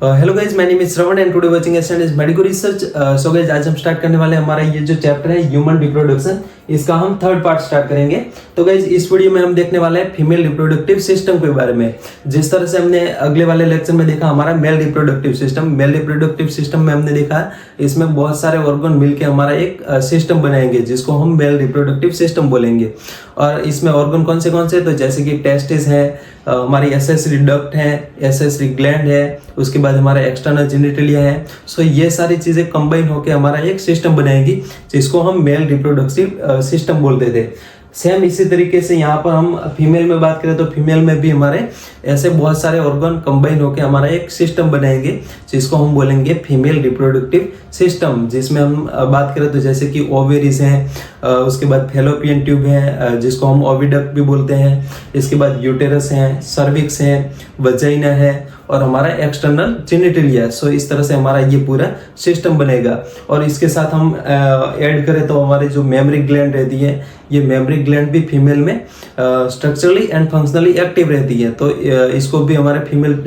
Hello guys, my name is Shravan and today watching extend is medical research. So guys, आज हम start करने वाले हैं हमारा ये जो चैप्टर है ह्यूमन रिप्रोडक्शन, इसका हम थर्ड पार्ट स्टार्ट करेंगे। तो गाइज, इस वीडियो में हम देखने वाले हैं फीमेल रिप्रोडक्टिव सिस्टम के बारे में। जिस तरह से हमने अगले वाले लेक्चर में देखा हमारा male reproductive system, male reproductive system में हमने देखा इसमें बहुत सारे ऑर्गन मिलकर हमारा एक सिस्टम बनाएंगे जिसको हम मेल रिप्रोडक्टिव सिस्टम बोलेंगे। और इसमें ऑर्गन कौन से तो जैसे कि टेस्टिस है, हमारी एसेसरी डक्ट है, एसेसरी ग्लैंड है, उसके बाद हमारा एक्सटर्नल जेनिटलिया है। सो ये सारी चीजें कंबाइन होकर हमारा एक सिस्टम बनाएगी जिसको हम मेल रिप्रोडक्टिव सिस्टम बोलते थे। सेम इसी तरीके से यहाँ पर हम फीमेल में बात करें तो फीमेल में भी हमारे ऐसे बहुत सारे ऑर्गन कंबाइन होकर हमारा एक सिस्टम बनाएंगे जिसको हम बोलेंगे फीमेल रिप्रोडक्टिव सिस्टम। जिसमें हम बात करें तो जैसे कि ओवेरीज हैं, उसके बाद फेलोपियन ट्यूब है जिसको हम ओविडक्ट भी बोलते हैं, इसके बाद यूटेरस है, सर्विक्स है, वजाइना है और हमारा एक्सटर्नल जेनिटलिया। सो इस तरह से हमारा ये पूरा सिस्टम बनेगा। और इसके साथ हम ऐड करें तो हमारी जो मेमरी ग्लैंड रहती है, ये मेमरी ग्लैंड भी फीमेल में स्ट्रक्चरली एंड फंक्शनली एक्टिव रहती है। तो इसको भी हमारे फीमेल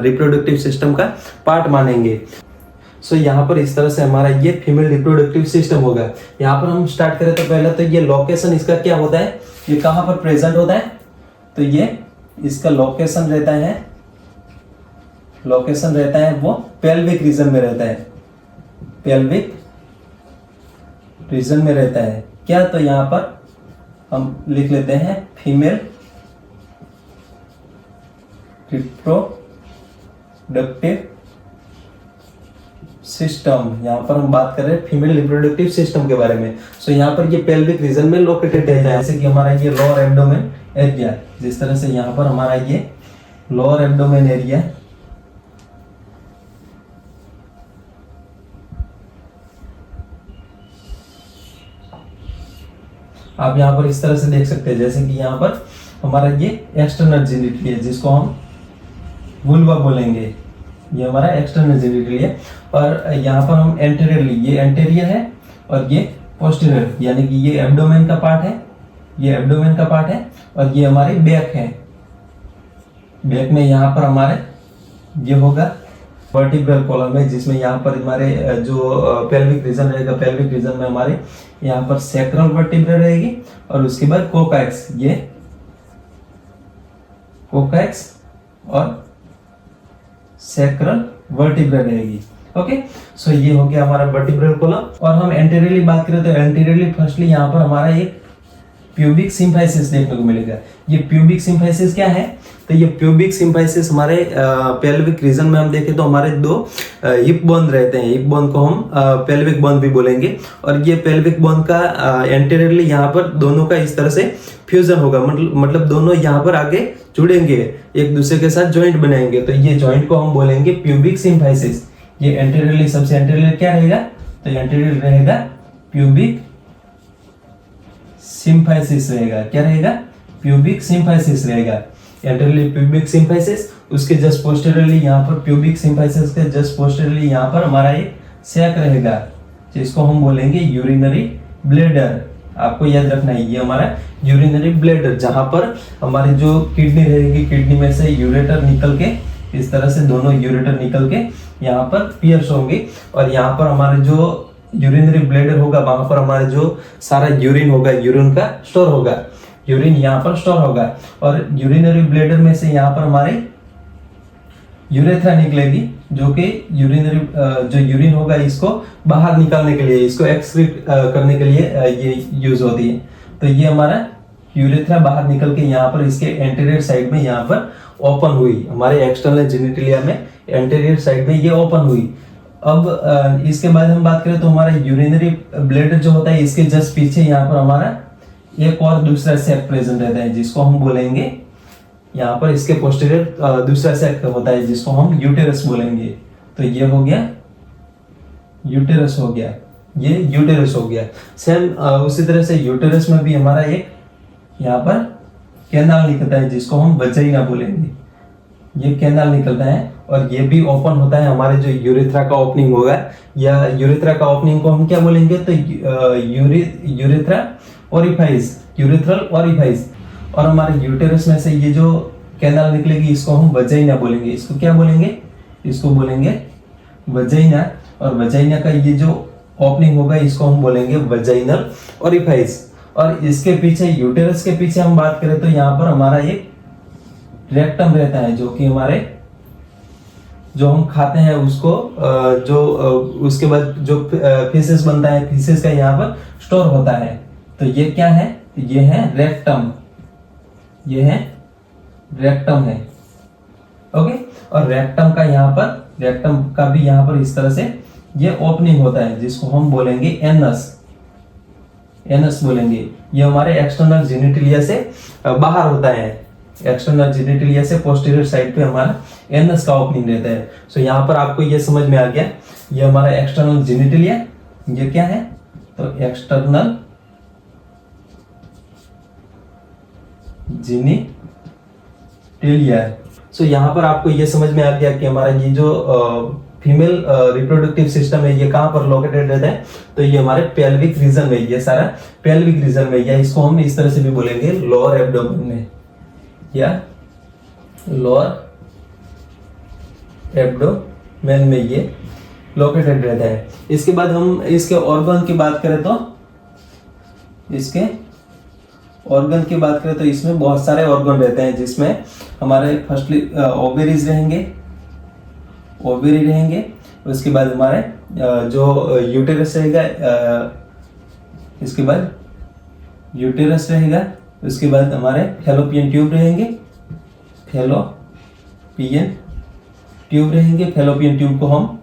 रिप्रोडक्टिव सिस्टम का पार्ट मानेंगे। सो यहाँ पर इस तरह से हमारा ये फीमेल रिप्रोडक्टिव सिस्टम होगा। यहाँ पर हम स्टार्ट करें तो पहले तो ये लोकेशन इसका क्या होता है, ये कहाँ पर प्रेजेंट होता है, तो ये इसका लोकेशन रहता है वो पेल्विक रीजन में रहता है, पेल्विक रीजन में रहता है। क्या, तो यहाँ पर हम लिख लेते हैं फीमेल रिप्रोडक्टिव सिस्टम। यहाँ पर हम बात कर रहे हैं फीमेल रिप्रोडक्टिव सिस्टम के बारे में। सो यहाँ पर ये पेल्विक रीजन में लोकेटेड रहता है। जैसे कि हमारा ये लोअर एब्डोमेन एरिया, जिस तरह से यहाँ पर हमारा ये लोअर एब्डोमेन एरिया, आप यहाँ पर इस तरह से देख सकते हैं। जैसे कि यहाँ पर हमारा ये एक्सटर्नल जेनिटलिया जिसको हम वुल्वा बोलेंगे, ये हमारा एक्सटर्नल जेनिटलिया। और यहाँ पर हम एंटेरियरली, ये एंटेरियर है और ये पोस्टीरियर, यानी कि ये एब्डोमेन का पार्ट है, ये एब्डोमेन का पार्ट है और ये हमारी बैक है। बैक में यहाँ पर हमारे ये होगा वर्टिब्रल कॉलम है, जिसमें यहाँ पर हमारे जो पेल्विक रीजन रहेगा, पेल्विक रीजन में हमारे यहाँ पर सैक्रल वर्टिब्रा रहेगी और उसके बाद कोकैक्स, ये कोकैक्स और सैक्रल वर्टिब्रा रहेगी। ओके, सो ये हो गया हमारा वर्टिब्रल कॉलम। और हम एंटीरियरली बात करें तो एंटीरियरली फर्स्टली यहाँ पर हमारा एक प्यूबिक सिम्फाइसिस देखने को मिलेगा। ये प्यूबिक सिम्फाइसिस क्या है, तो ये प्यूबिक सिम्फाइसिस हमारे पेल्विक रीजन में हम देखें तो हमारे दो हिप बोन रहते हैं। हिप बोन को हम पेल्विक बोन भी बोलेंगे। और ये पेल्विक बोन का एंटीरियरली यहाँ पर दोनों का इस तरह से फ्यूजन होगा, मतलब दोनों यहाँ पर आगे जुड़ेंगे, एक दूसरे के साथ जॉइंट बनाएंगे। तो ये जॉइंट को हम बोलेंगे प्यूबिक सिम्फाइसिस। ये एंटीरियरली, सबसे एंटीरियर क्या रहेगा, तो एंटीरियर रहेगा प्यूबिक सिम्फाइसिस रहेगा। क्या रहेगा, प्यूबिक सिम्फाइसिस रहेगा, एंटीरियरली प्यूबिक सिम्फाइसिस। उसके जस्ट पोस्टीरियरली यहाँ पर प्यूबिक सिम्फाइसिस के जस्ट पोस्टीरियरली यहाँ पर हमारा एक सैक रहेगा जिसको हम बोलेंगे यूरिनरी ब्लैडर। आपको याद रखना है ये हमारा यूरिनरी ब्लैडर, जहां पर हमारी जो किडनी रहेगी, किडनी में से यूरेटर निकल के इस तरह से दोनों यूरेटर निकल के यहाँ पर पियर्स होंगे। और यहाँ पर हमारे जो यूरिनरी ब्लैडर होगा वहां पर हमारे जो सारा यूरिन होगा, यूरिन का स्टोर होगा, यूरिन यहाँ पर स्टोर होगा। और यूरिनरी ब्लैडर में से यहाँ पर हमारे यूरेथ्रा निकलेगी, जो कि यूरिनरी जो यूरिन होगा इसको बाहर निकालने के लिए, इसको एक्सक्रीट करने के लिए ये यूज होती है। तो ये हमारा यूरेथ्रा बाहर निकल के यहाँ पर इसके एंटीरियर साइड में यहाँ पर ओपन हुई, हमारे एक्सटर्नल जेनिटलिया में एंटीरियर साइड में ये ओपन हुई। अब इसके बाद हम बात करें तो हमारा यूरिनरी ब्लैडर जो होता है इसके जस्ट पीछे यहाँ पर हमारा एक और दूसरा सैक प्रेजेंट रहता है जिसको हम बोलेंगे, यहाँ पर इसके पोस्टीरियर दूसरा सैक होता है जिसको हम यूटेरस बोलेंगे। तो ये हो गया यूटेरस, हो गया ये यूटेरस हो गया। सेम उसी तरह से यूटेरस में भी हमारा एक यहाँ पर कैनाल निकलता है जिसको हम वजाइना बोलेंगे। ये कैनाल निकलता है और ये भी ओपन होता है हमारे जो यूरेथ्रा का ओपनिंग होगा, या यूरेथ्रा का ओपनिंग को हम क्या बोलेंगे, तो यूरेथ्रा ओरिफाइस, यूरेथ्रल ओरिफाइस। और हमारे यूटेरस में से ये जो कैनाल निकलेगी इसको हम वजाइना बोलेंगे। इसको क्या बोलेंगे, इसको बोलेंगे वजाइना, और वजाइना का ये जो ओपनिंग होगा इसको हम बोलेंगे वजाइनल ओरिफाइस। और इसके पीछे यूटेरस के पीछे हम बात करें तो यहाँ पर हमारा एक रेक्टम रहता है, जो कि हमारे जो हम खाते हैं उसको उसके बाद जो फीसेस बनता है, फीसेस का यहाँ पर स्टोर होता है। तो ये क्या है, ये है रेक्टम, ये है रेक्टम है। ओके, और रेक्टम का भी यहाँ पर इस तरह से ये ओपनिंग होता है, जिसको हम बोलेंगे एनस, एनस बोलेंगे। ये हमारे एक्सटर्नल जेनिटलिया से बाहर होता है, एक्सटर्नल जेनिटलिया से पोस्टीरियर साइड पे हमारा एनस का ओपनिंग रहता है। सो यहाँ पर आपको ये समझ में आ गया, ये हमारा एक्सटर्नल जेनिटलिया, ये क्या है, तो एक्सटर्नल जेनिटलिया है। सो यहाँ पर आपको ये समझ में आ गया कि हमारा ये जो फीमेल रिप्रोडक्टिव सिस्टम है ये कहाँ पर लोकेटेड रहता है, तो ये हमारे पेल्विक रीजन में, ये सारा पेल्विक रीजन में, या इसको हम इस तरह से भी बोलेंगे लोअर एब्डोमेन में, या लोअर एब्डोमेन में ये लोकेटेड रहता है। इसके बाद हम इसके ऑर्गन की बात करें तो इसमें बहुत सारे ऑर्गन रहते हैं, जिसमें हमारे फर्स्टली ओवेरीज रहेंगे, उसके बाद हमारे जो यूटेरस रहेगा, इसके बाद यूटेरस रहेगा, उसके बाद हमारे फैलोपियन ट्यूब रहेंगे, फैलोपियन ट्यूब को हम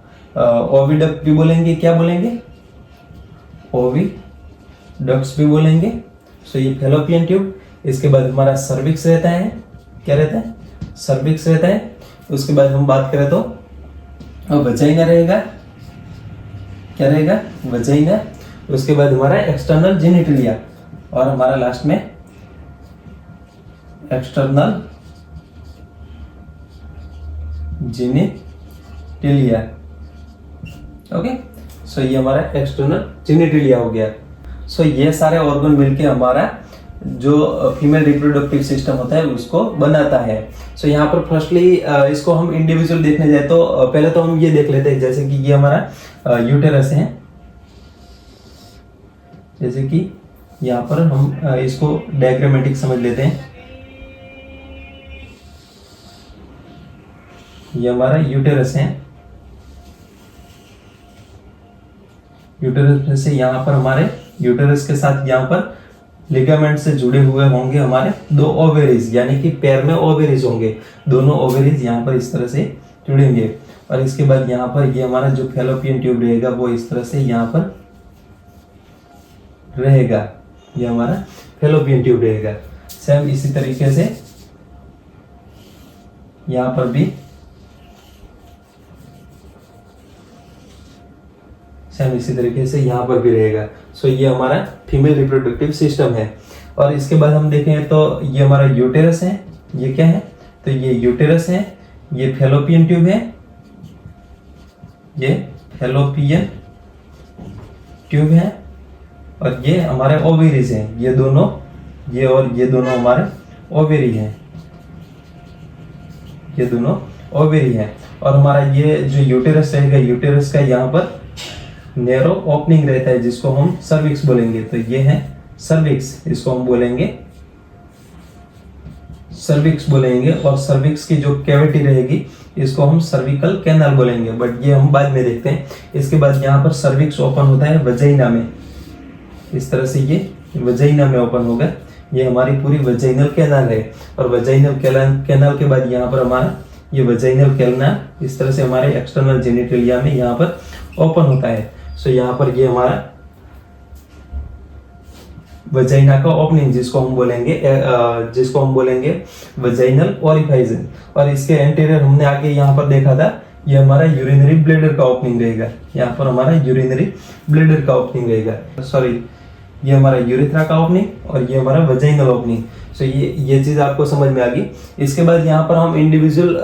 ओविडक्ट भी बोलेंगे, क्या बोलेंगे, ओविडक्ट्स भी बोलेंगे। सो ये फैलोपियन ट्यूब। इसके बाद हमारा सर्विक्स रहता है, क्या रहता है, सर्विक्स रहता है। उसके बाद हम बात करें तो वजाइना रहेगा, क्या रहेगा, वजाइना। उसके बाद हमारा एक्सटर्नल जेनिटलिया, और हमारा लास्ट में एक्सटर्नल जेनिटलिया। ओके, सो ये हमारा एक्सटर्नल जेनिटलिया हो गया। सो ये सारे ऑर्गन मिलके हमारा जो फीमेल रिप्रोडक्टिव सिस्टम होता है उसको बनाता है। सो यहाँ पर फर्स्टली इसको हम इंडिविजुअल देखने जाए तो पहले तो हम ये देख लेते हैं, जैसे कि ये हमारा यूटेरस है, जैसे कि यहाँ पर हम इसको डायग्रामेटिक समझ लेते हैं। ये हमारा यूटेरस है, यूटेरस से यहाँ पर हमारे यूटेरस के साथ यहाँ पर लिगामेंट से जुड़े हुए होंगे हमारे दो ओवेरीज, यानी कि पैर में ओवेरीज होंगे, दोनों ओवेरीज यहाँ पर इस तरह से जुड़ेंगे। और इसके बाद यहाँ पर ये हमारा जो फैलोपियन ट्यूब रहेगा वो इस तरह से यहाँ पर रहेगा, ये हमारा फैलोपियन ट्यूब रहेगा। सेम इसी तरीके से यहाँ पर भी सेम इसी तरीके से यहाँ पर भी रहेगा। सो ये हमारा फीमेल रिप्रोडक्टिव सिस्टम है। और इसके बाद हम देखें तो ये हमारा यूटेरस है, ये क्या है, तो ये यूटेरस है, ये फैलोपियन ट्यूब है, ये फैलोपियन ट्यूब है, और ये हमारे ओवेरीज हैं, ये दोनों, ये और ये दोनों हमारे ओवेरी हैं, ये दोनों ओवेरी हैं। और हमारा ये जो यूटेरस रहेगा, यूटेरस का यहाँ पर नैरो ओपनिंग रहता है, जिसको हम सर्विक्स बोलेंगे। तो ये है सर्विक्स, इसको हम बोलेंगे सर्विक्स बोलेंगे। और सर्विक्स की जो कैविटी रहेगी इसको हम सर्विकल कैनाल बोलेंगे, बट ये हम बाद में देखते हैं। इसके बाद यहाँ पर सर्विक्स ओपन होता है वजाइना में, इस तरह से ये वजाइना में ओपन होगा, ये हमारी पूरी वजाइनल कैनाल है। और वजाइनल कैनाल के बाद यहाँ पर हमारा ये वजाइनल कैनाल इस तरह से हमारे एक्सटर्नल जेनिटलिया में यहाँ पर ओपन होता है। सो यहाँ पर ये हमारा वजाइना का ओपनिंग, जिसको हम बोलेंगे वजाइनल ओरिफाइस। और इसके एंटीरियर हमने आगे यहाँ पर देखा था, ये हमारा यूरिनरी ब्लैडर का ओपनिंग रहेगा, यहाँ पर हमारा यूरिनरी ब्लैडर का ओपनिंग रहेगा, सॉरी ये हमारा यूरेथ्रा का ओपनिंग और ये हमारा वजाइनल ओपनिंग। सो ये चीज आपको समझ में आ गई। इसके बाद यहाँ पर हम इंडिविजुअल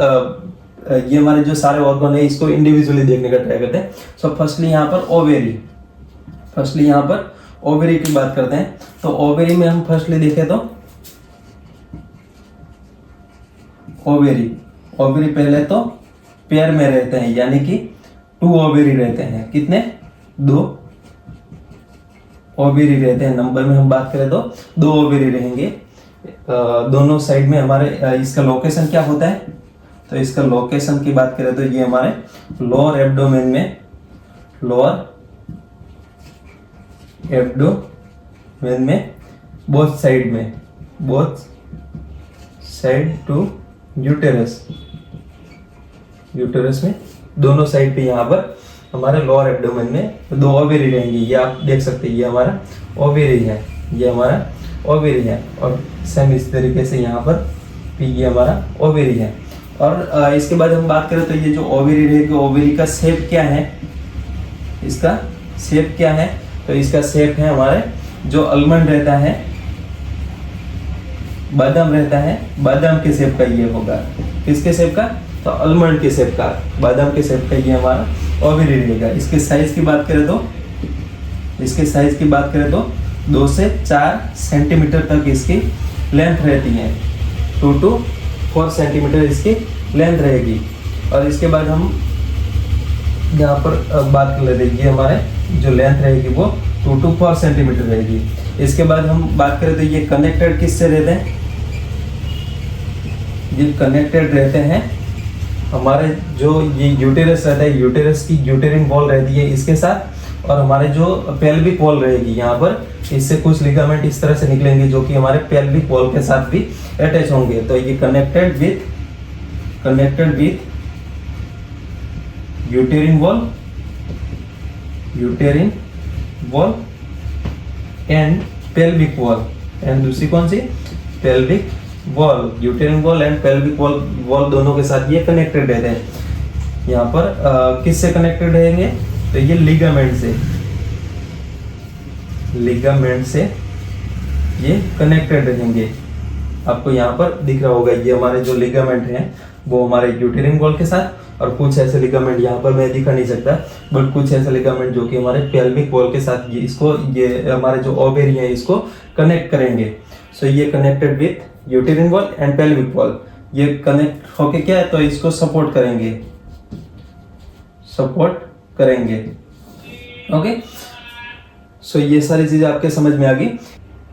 ये हमारे जो सारे ऑर्गन है इसको इंडिविजुअली देखने का ट्राई करते हैं। सो फर्स्टली यहाँ पर ओवेरी की बात करते हैं। तो ओवेरी में हम फर्स्टली देखें तो ओवेरी पहले तो पेयर में रहते हैं, यानी कि 2 ओवेरी रहते हैं। कितने? 2 ओवेरी रहते हैं। नंबर में हम बात करें तो 2 ओवेरी रहेंगे दोनों साइड में हमारे। इसका लोकेशन क्या होता है? तो इसका लोकेशन की बात करें तो ये हमारे लोअर एब्डोमेन में, लोअर एब्डोमेन में बोथ साइड में, both side to uterus, uterus में दोनों साइड पे यहाँ पर हमारे लोअर एब्डोमेन में 2 ओवेरी रहेंगी। ये आप देख सकते हैं, ये हमारा ओवेरी है, ये हमारा ओवेरी है। और सेम इस तरीके से यहाँ पर भी ये हमारा ओवेरी है। और इसके बाद हम बात करें तो ये जो ओवेरी रहेगी, ओवेरी का शेप क्या है? इसका शेप क्या है? तो इसका शेप है हमारे जो आलमंड रहता है, बादाम रहता है, बादाम के शेप का ये होगा। किसके शेप का? तो आलमंड के शेप का, बादाम के शेप का ये हमारा ओवेरी रहेगा। इसके साइज की बात करें तो, इसके साइज की बात करें तो 2 से 4 सेंटीमीटर तक इसकी लेंथ रहती है। 2 to 4 सेंटीमीटर इसकी लेंथ रहेगी। और इसके बाद हम यहाँ पर बात कर लेते हैं, ये हमारे जो लेंथ रहेगी वो 2 to 4 सेंटीमीटर रहेगी। इसके बाद हम बात करें तो ये कनेक्टेड किससे रहते हैं? ये कनेक्टेड रहते हैं हमारे जो ये यूटेरस रहता है, यूटेरस की यूटेरिन वॉल रहती है इसके साथ, और हमारे जो पेल्विक वॉल रहेगी यहाँ पर, इससे कुछ लिगामेंट इस तरह से निकलेंगे जो कि हमारे पेल्विक वॉल के साथ भी अटैच होंगे। तो ये connected with uterine wall and pelvic wall. And दूसरी कौन सी? Pelvic wall. Uterine wall and pelvic wall दोनों के साथ ये कनेक्टेड रहते हैं। यहाँ पर किससे कनेक्टेड रहेंगे? तो ये लिगामेंट से ये कनेक्टेड रहेंगे। आपको यहाँ पर दिख रहा होगा, ये हमारे जो लिगामेंट हैं वो हमारे यूटेरिन वॉल के साथ, और कुछ ऐसे लिगामेंट यहाँ पर मैं दिखा नहीं सकता, बट कुछ ऐसे लिगामेंट जो कि हमारे पेल्विक वॉल के साथ ये हमारे जो ओवेरी है इसको कनेक्ट करेंगे। सो ये connected with uterine wall and pelvic wall, ये कनेक्ट होके क्या है तो इसको सपोर्ट करेंगे। ओके, सो ये सारी चीजें आपके समझ में आ गई।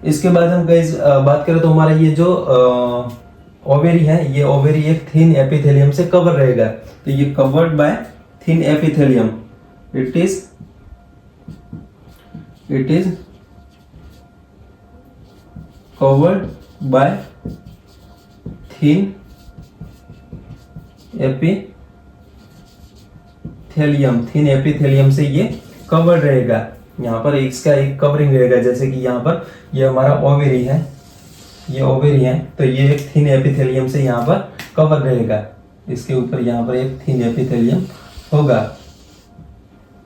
इसके बाद हम गाइस बात करें तो हमारा ये जो ओवेरी है, ये ओवेरी एक थिन एपिथेलियम से कवर रहेगा। तो ये covered by thin epithelium, it is covered by thin epithelium से ये कवर रहेगा। यहाँ पर इसका एक कवरिंग रहेगा, जैसे कि यहाँ पर ये हमारा ओवेरी है, ये ओवेरी है, तो ये एक थिन एपिथेलियम से यहाँ पर कवर रहेगा। इसके ऊपर यहाँ पर एक थिन एपिथेलियम होगा,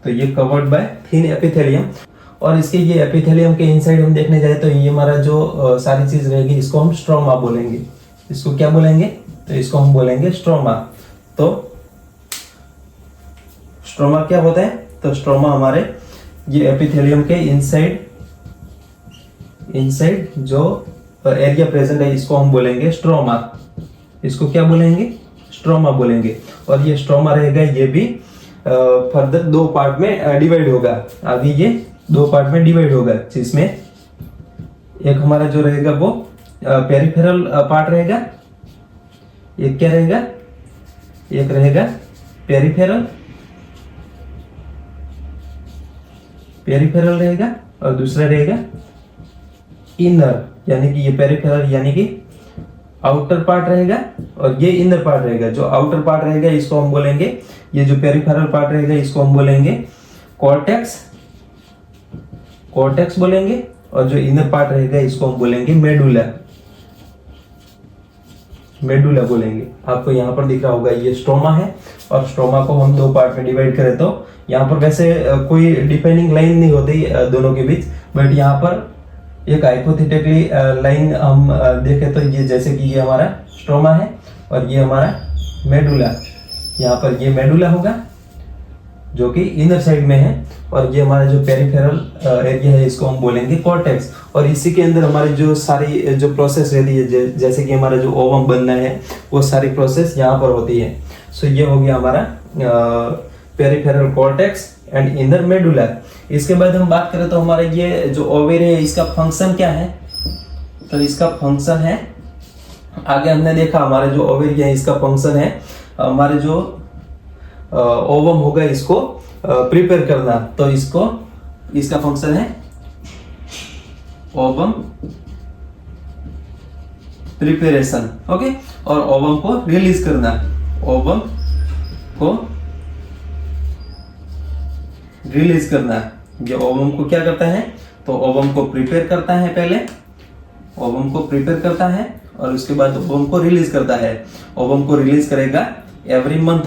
तो ये कवर्ड बाय थिन एपिथेलियम। और इसके ये एपिथेलियम के इनसाइड हम देखने जाए तो ये हमारा जो सारी चीज रहेगी इसको हम स्ट्रोमा बोलेंगे। इसको क्या बोलेंगे? तो इसको हम बोलेंगे स्ट्रोमा। तो स्ट्रोमा क्या होता है? तो स्ट्रोमा हमारे ये एपिथेलियम के इनसाइड जो एरिया प्रेजेंट है इसको हम बोलेंगे स्ट्रोमा। इसको क्या बोलेंगे? स्ट्रोमा बोलेंगे। और ये स्ट्रोमा रहेगा, ये भी फर्दर 2 पार्ट में डिवाइड होगा। आगे ये 2 पार्ट में डिवाइड होगा, जिसमें एक हमारा जो रहेगा वो पेरिफेरल पार्ट रहेगा। एक क्या रहेगा? एक रहेगा पेरिफेरल रहेगा, और दूसरा रहेगा इनर, यानी कि ये पेरिफेरल यानी कि आउटर पार्ट रहेगा, और ये इनर पार्ट रहेगा। जो आउटर पार्ट रहेगा इसको हम बोलेंगे, ये जो पेरिफेरल पार्ट रहेगा इसको हम बोलेंगे कॉर्टेक्स बोलेंगे, और जो इनर पार्ट रहेगा इसको हम बोलेंगे मेडुला बोलेंगे। आपको यहाँ पर दिख रहा होगा ये स्ट्रोमा है, और स्ट्रोमा को हम 2 पार्ट में डिवाइड करें तो यहाँ पर वैसे कोई डिफाइनिंग लाइन नहीं होती दोनों के बीच, बट यहाँ पर एक हाइपोथेटिकली लाइन हम देखें तो ये जैसे कि ये हमारा स्ट्रोमा है और ये हमारा मेडुला। यहाँ पर ये मेडुला होगा जो कि इनर साइड में है, और ये हमारा जो पेरिफेरल एरिया है इसको हम बोलेंगे कॉर्टेक्स। और इसी के अंदर हमारी जो सारी जो प्रोसेस रहती है, जैसे कि हमारा जो ओवम बनना है वो सारी प्रोसेस यहाँ पर होती है। सो ये हो गया हमारा peripheral cortex and inner medulla. इसके बाद हम बात करें तो हमारा ये जो ओवरी है इसका फंक्शन क्या है, तो इसका फंक्शन है, आगे हमने देखा हमारे जो ओवरी है इसका फंक्शन है हमारे जो ओवम होगा इसको प्रिपेयर करना, तो इसका फंक्शन है ओवम प्रिपरेशन, ओके, और ओवम को रिलीज करना, ओवम को रिलीज करना। ये ओवम को क्या करता है, तो ओवम को प्रिपेयर करता है, पहले ओवम को प्रिपेयर करता है और उसके बाद ओवम को रिलीज करता है। ओवम को रिलीज करेगा एवरी मंथ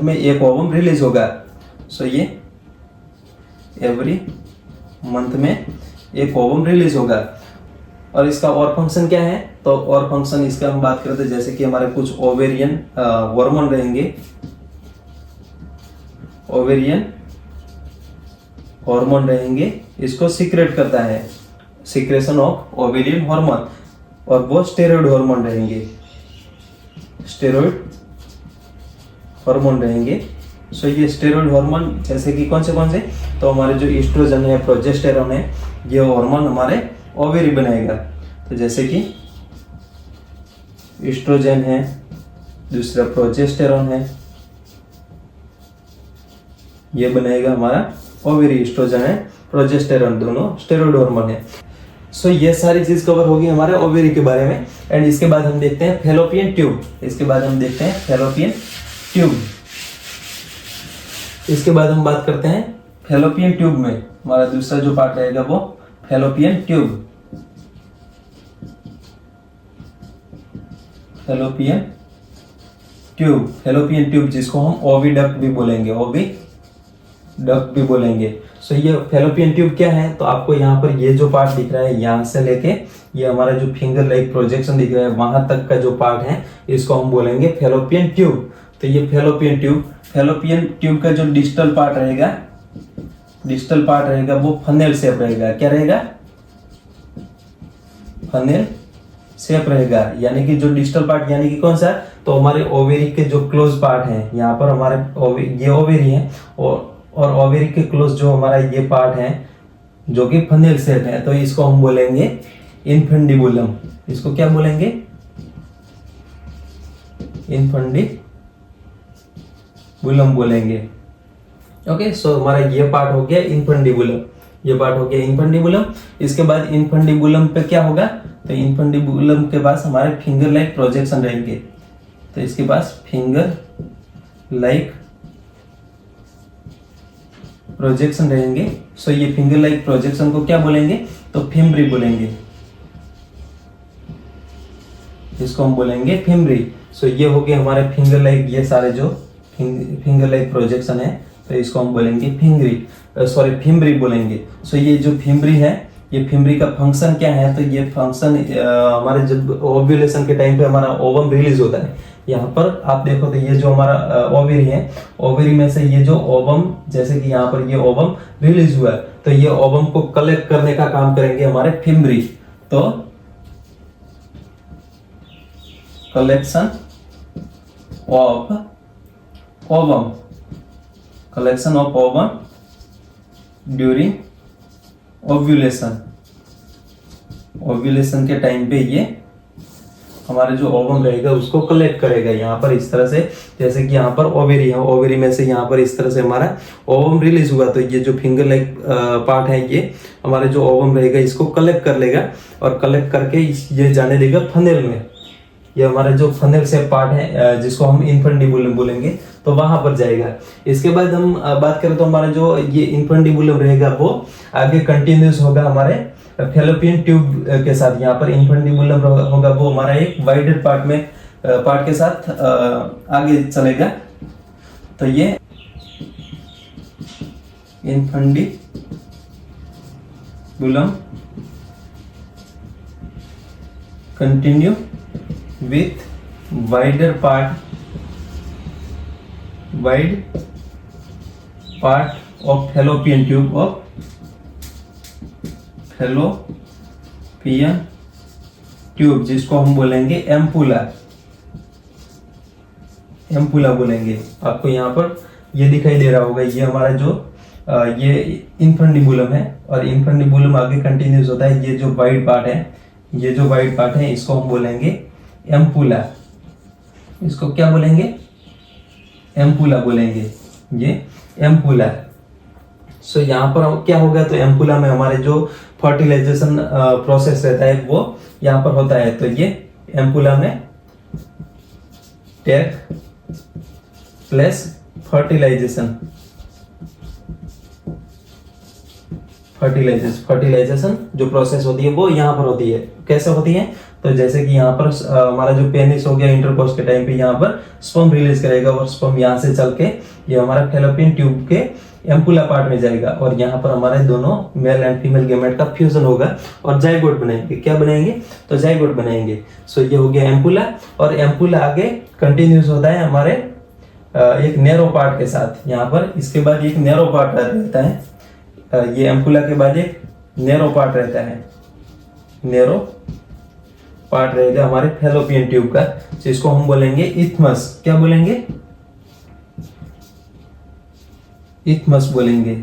में एक ओवम रिलीज होगा। सो ये एवरी मंथ में एक ओवम रिलीज होगा। और इसका और फंक्शन क्या है, तो और फंक्शन इसका हम बात करते हैं जैसे कि हमारे कुछ ओवेरियन हार्मोन रहेंगे, ओवेरियन हार्मोन रहेंगे, इसको सीक्रेट करता है, सीक्रेशन ऑफ ओवेरियन हार्मोन, और वो स्टेरॉइड हार्मोन रहेंगे, स्टेरॉइड हार्मोन रहेंगे। सो ये स्टेरॉइड हार्मोन जैसे कि कौन से, तो हमारे जो एस्ट्रोजन है, प्रोजेस्टेरॉन है, ये हार्मोन हमारे ओवेरी बनाएगा। तो जैसे कि एस्ट्रोजन है, दूसरा प्रोजेस्टेरॉन है, ये बनाएगा हमारा ओवेरी। एस्ट्रोजन है, प्रोजेस्टेरॉन दोनों स्टेरॉइड हार्मोन है। सो ये सारी चीज कवर होगी हमारे ओवेरी के बारे में। एंड इसके बाद हम देखते हैं फैलोपियन ट्यूब। इसके बाद हम देखते हैं फैलोपियन ट्यूब। इसके बाद हम बात करते हैं फैलोपियन ट्यूब में हमारा दूसरा जो पार्ट रहेगा वो फैलोपियन ट्यूब। फैलोपियन ट्यूब जिसको हम ओविडक्ट भी बोलेंगे, ओविडक्ट भी बोलेंगे। सो ये फैलोपियन ट्यूब क्या है, तो आपको यहाँ पर ये जो पार्ट दिख रहा है, यहाँ से लेके ये हमारा जो फिंगर लाइक प्रोजेक्शन दिख रहा है वहां तक का जो पार्ट है इसको हम बोलेंगे फैलोपियन ट्यूब। तो ये फैलोपियन ट्यूब का जो डिस्टल पार्ट रहेगा वो फनेल शेप रहेगा। क्या रहेगा, फनेल शेप रहेगा। यानी कि जो डिस्टल पार्ट यानी कि कौन सा, तो हमारे ओवेरी के जो क्लोज पार्ट है, यहाँ पर हमारे ये ओवेरी है और ओवेरी के क्लोज जो हमारा ये पार्ट है जो कि फनेल शेप है, तो इसको हम बोलेंगे इनफंडिबुलम। इसको क्या बोलेंगे, इनफंडिबुलम बोलेंगे। ओके, सो हमारा ये पार्ट हो गया इनफंडिबुलम, ये पार्ट हो गया इनफंडिबुलम। इसके बाद इनफंडिबुलम पे क्या होगा, तो इनफंडिबुलम के पास हमारे फिंगर लाइक प्रोजेक्शन रहेंगे। तो इसके पास फिंगर लाइक प्रोजेक्शन रहेंगे। सो ये फिंगर लाइक प्रोजेक्शन को क्या बोलेंगे, तो फिम्ब्री बोलेंगे, इसको हम बोलेंगे फिम्ब्री। सो ये हो गए हमारे फिंगर लाइक, ये सारे जो फिंगर लाइक प्रोजेक्शन है, तो इसको हम बोलेंगे फिम्ब्री बोलेंगे। सो ये जो फिम्ब्री है, ये फिम्ब्री का फंक्शन क्या है, तो ये फंक्शन हमारे जब ओव्यूलेशन के टाइम पे हमारा ओवम रिलीज होता है, यहाँ पर आप देखो तो ये जो हमारा ओवेरी है, ओवेरी में से ये जो ओवम, जैसे कि यहाँ पर ये ओवम रिलीज हुआ है, तो ये ओवम को कलेक्ट करने का काम करेंगे हमारे फिम्ब्री। तो collection of ovum during ovulation के टाइम पे ये हमारे जो ओवम रहेगा उसको कलेक्ट करेगा यहाँ पर इस तरह से। जैसे कि यहाँ पर ओवेरी है, ओवेरी में से यहाँ पर इस तरह से हमारा ओवम रिलीज हुआ, तो ये जो फिंगर लाइक पार्ट है ये हमारे जो ओवम रहेगा इसको कलेक्ट कर लेगा और कलेक्ट करके ये जाने देगा फनेल में। ये हमारा जो फनेल से पार्ट है जिसको हम इनफंडिबुलम बोलेंगे, तो वहां पर जाएगा। इसके बाद हम बात करें तो हमारा जो ये इनफंडिबुलम रहेगा वो आगे कंटिन्यूस होगा हमारे फैलोपियन ट्यूब के साथ। यहाँ पर इनफंडिबुलम होगा वो हमारा एक वाइडर पार्ट के साथ आगे चलेगा। तो ये infundibulum continue with wide part of fallopian tube जिसको हम बोलेंगे एम्पुला। एम्पुला बोलेंगे। आपको यहाँ पर ये दिखाई दे रहा होगा, ये हमारा जो ये इन्फंडिबुलम है और इन्फंडिबुलम आगे कंटिन्यूस होता है। ये जो वाइट पार्ट है, ये जो वाइट पार्ट है इसको हम बोलेंगे एम्पुला। इसको क्या बोलेंगे? एम्पुला बोलेंगे, ये एम्पुला। सो यहाँ पर क्या होगा, तो एम्पुला में हमारे जो फर्टिलाइजेशन प्रोसेस रहता है वो यहाँ पर होता है। तो ये एम्पुला में टेक प्लस फर्टिलाइजेशन जो प्रोसेस होती है वो यहाँ पर होती है। कैसे होती है? तो जैसे कि यहाँ पर हमारा जो पेनिस हो गया, इंटरकोर्स के टाइम पे यहाँ पर स्पर्म रिलीज करेगा और स्पर्म यहाँ से चल के ये हमारा फैलोपियन ट्यूब के एम्पुला पार्ट में जाएगा और यहाँ पर हमारे दोनों मेल एंड फीमेल गेमेट का फ्यूजन होगा और जाइगोट बनाएंगे। क्या बनाएंगे? तो जाइगोट बनाएंगे। सो ये हो गया एम्पुला। और एम्पुला आगे कंटिन्यूस होता है हमारे एक नैरो पार्ट के साथ। यहाँ पर इसके बाद एक नैरो पार्ट रहता है, ये एम्पुला के बाद एक नैरो पार्ट रहता है, नैरो पार्ट रहेगा हमारे फैलोपियन ट्यूब का, जिसको हम बोलेंगे इथमस। क्या बोलेंगे? इथमस बोलेंगे,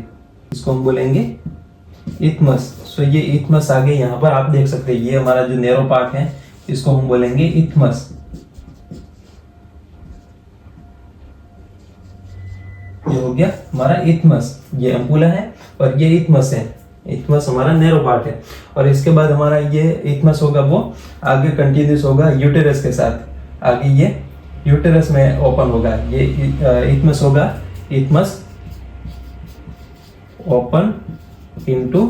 इसको हम बोलेंगे इथमस। सो ये इथमस आगे यहाँ पर आप देख सकते हैं, ये हमारा जो नैरो पार्ट है इसको हम बोलेंगे इथमस। ये हो गया हमारा इथमस, ये एम्पुला है और ये इथमस है। इथमस हमारा नैरो पार्ट है। और इसके बाद हमारा ये इथमस होगा वो आगे कंटिन्यूस होगा यूटेरस के साथ। आगे ये यूटेरस में ओपन होगा, ये इथमस होगा, isthmus open into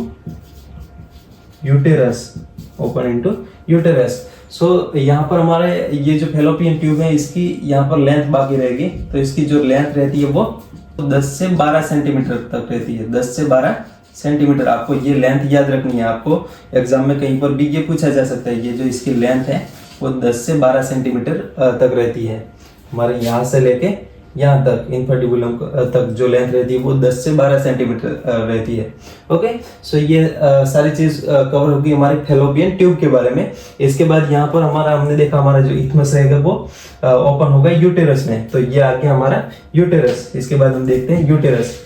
uterus, open into uterus. So यहाँ पर हमारे ये जो फैलोपियन ट्यूब है इसकी यहाँ पर लेंथ बाकी रहेगी। तो इसकी जो लेंथ रहती है वो 10 से 12 सेंटीमीटर तक रहती है, 10 से 12 सेंटीमीटर। आपको ये लेंथ याद रखनी है, आपको एग्जाम में कहीं पर भी ये पूछा जा सकता है। ये जो इसकी लेंथ है वो 10 से 12 सेंटीमीटर तक रहती है। हमारे यहाँ से लेके यहाँ तक इन्फर्टिबुलम तक जो लेंथ रहती है वो 10 से 12 सेंटीमीटर रहती है। ओके, सो ये सारी चीज कवर होगी हमारे फैलोपियन ट्यूब के बारे में। इसके बाद यहाँ पर हमने देखा हमारा जो इथमस रहेगा वो ओपन होगा यूटेरस में। तो ये आ गया हमारा यूटेरस। इसके बाद हम देखते हैं यूटेरस।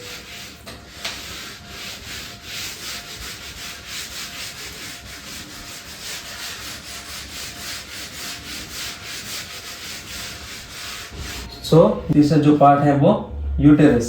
सो तीसरा जो पार्ट है वो यूटेरस,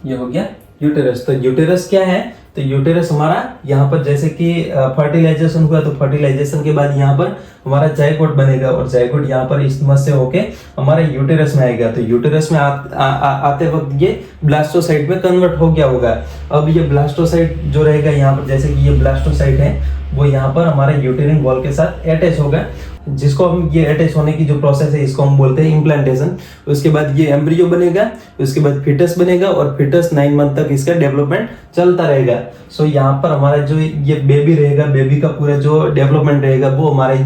ये हो गया यूटेरस। तो यूटेरस क्या है? तो यूटेरस हमारा यहाँ पर जैसे कि फर्टिलाइजेशन हुआ, तो फर्टिलाइजेशन के बाद यहाँ पर हमारा जाइगोट बनेगा और जाइगोट यहाँ पर इस्मस से होके हमारे यूटेरस में आएगा। तो यूटेरस में आते वक्त ये ब्लास्टोसाइट में कन्वर्ट हो गया होगा। अब ये ब्लास्टोसाइट जो रहेगा यहाँ पर, जैसे कि ये ब्लास्टोसाइट है वो यहाँ पर हमारे यूटेरिन वॉल के साथ अटैच होगा, जिसको हम ये अटैच होने की जो प्रोसेस है इसको हम बोलते हैं इम्प्लांटेशन। उसके बाद ये एम्ब्रियो बनेगा, उसके बाद फिटस बनेगा और फिटस 9 मंथ तक इसका डेवलपमेंट चलता रहेगा। सो यहाँ पर हमारा जो ये बेबी रहेगा, बेबी का पूरा जो डेवलपमेंट रहेगा वो हमारे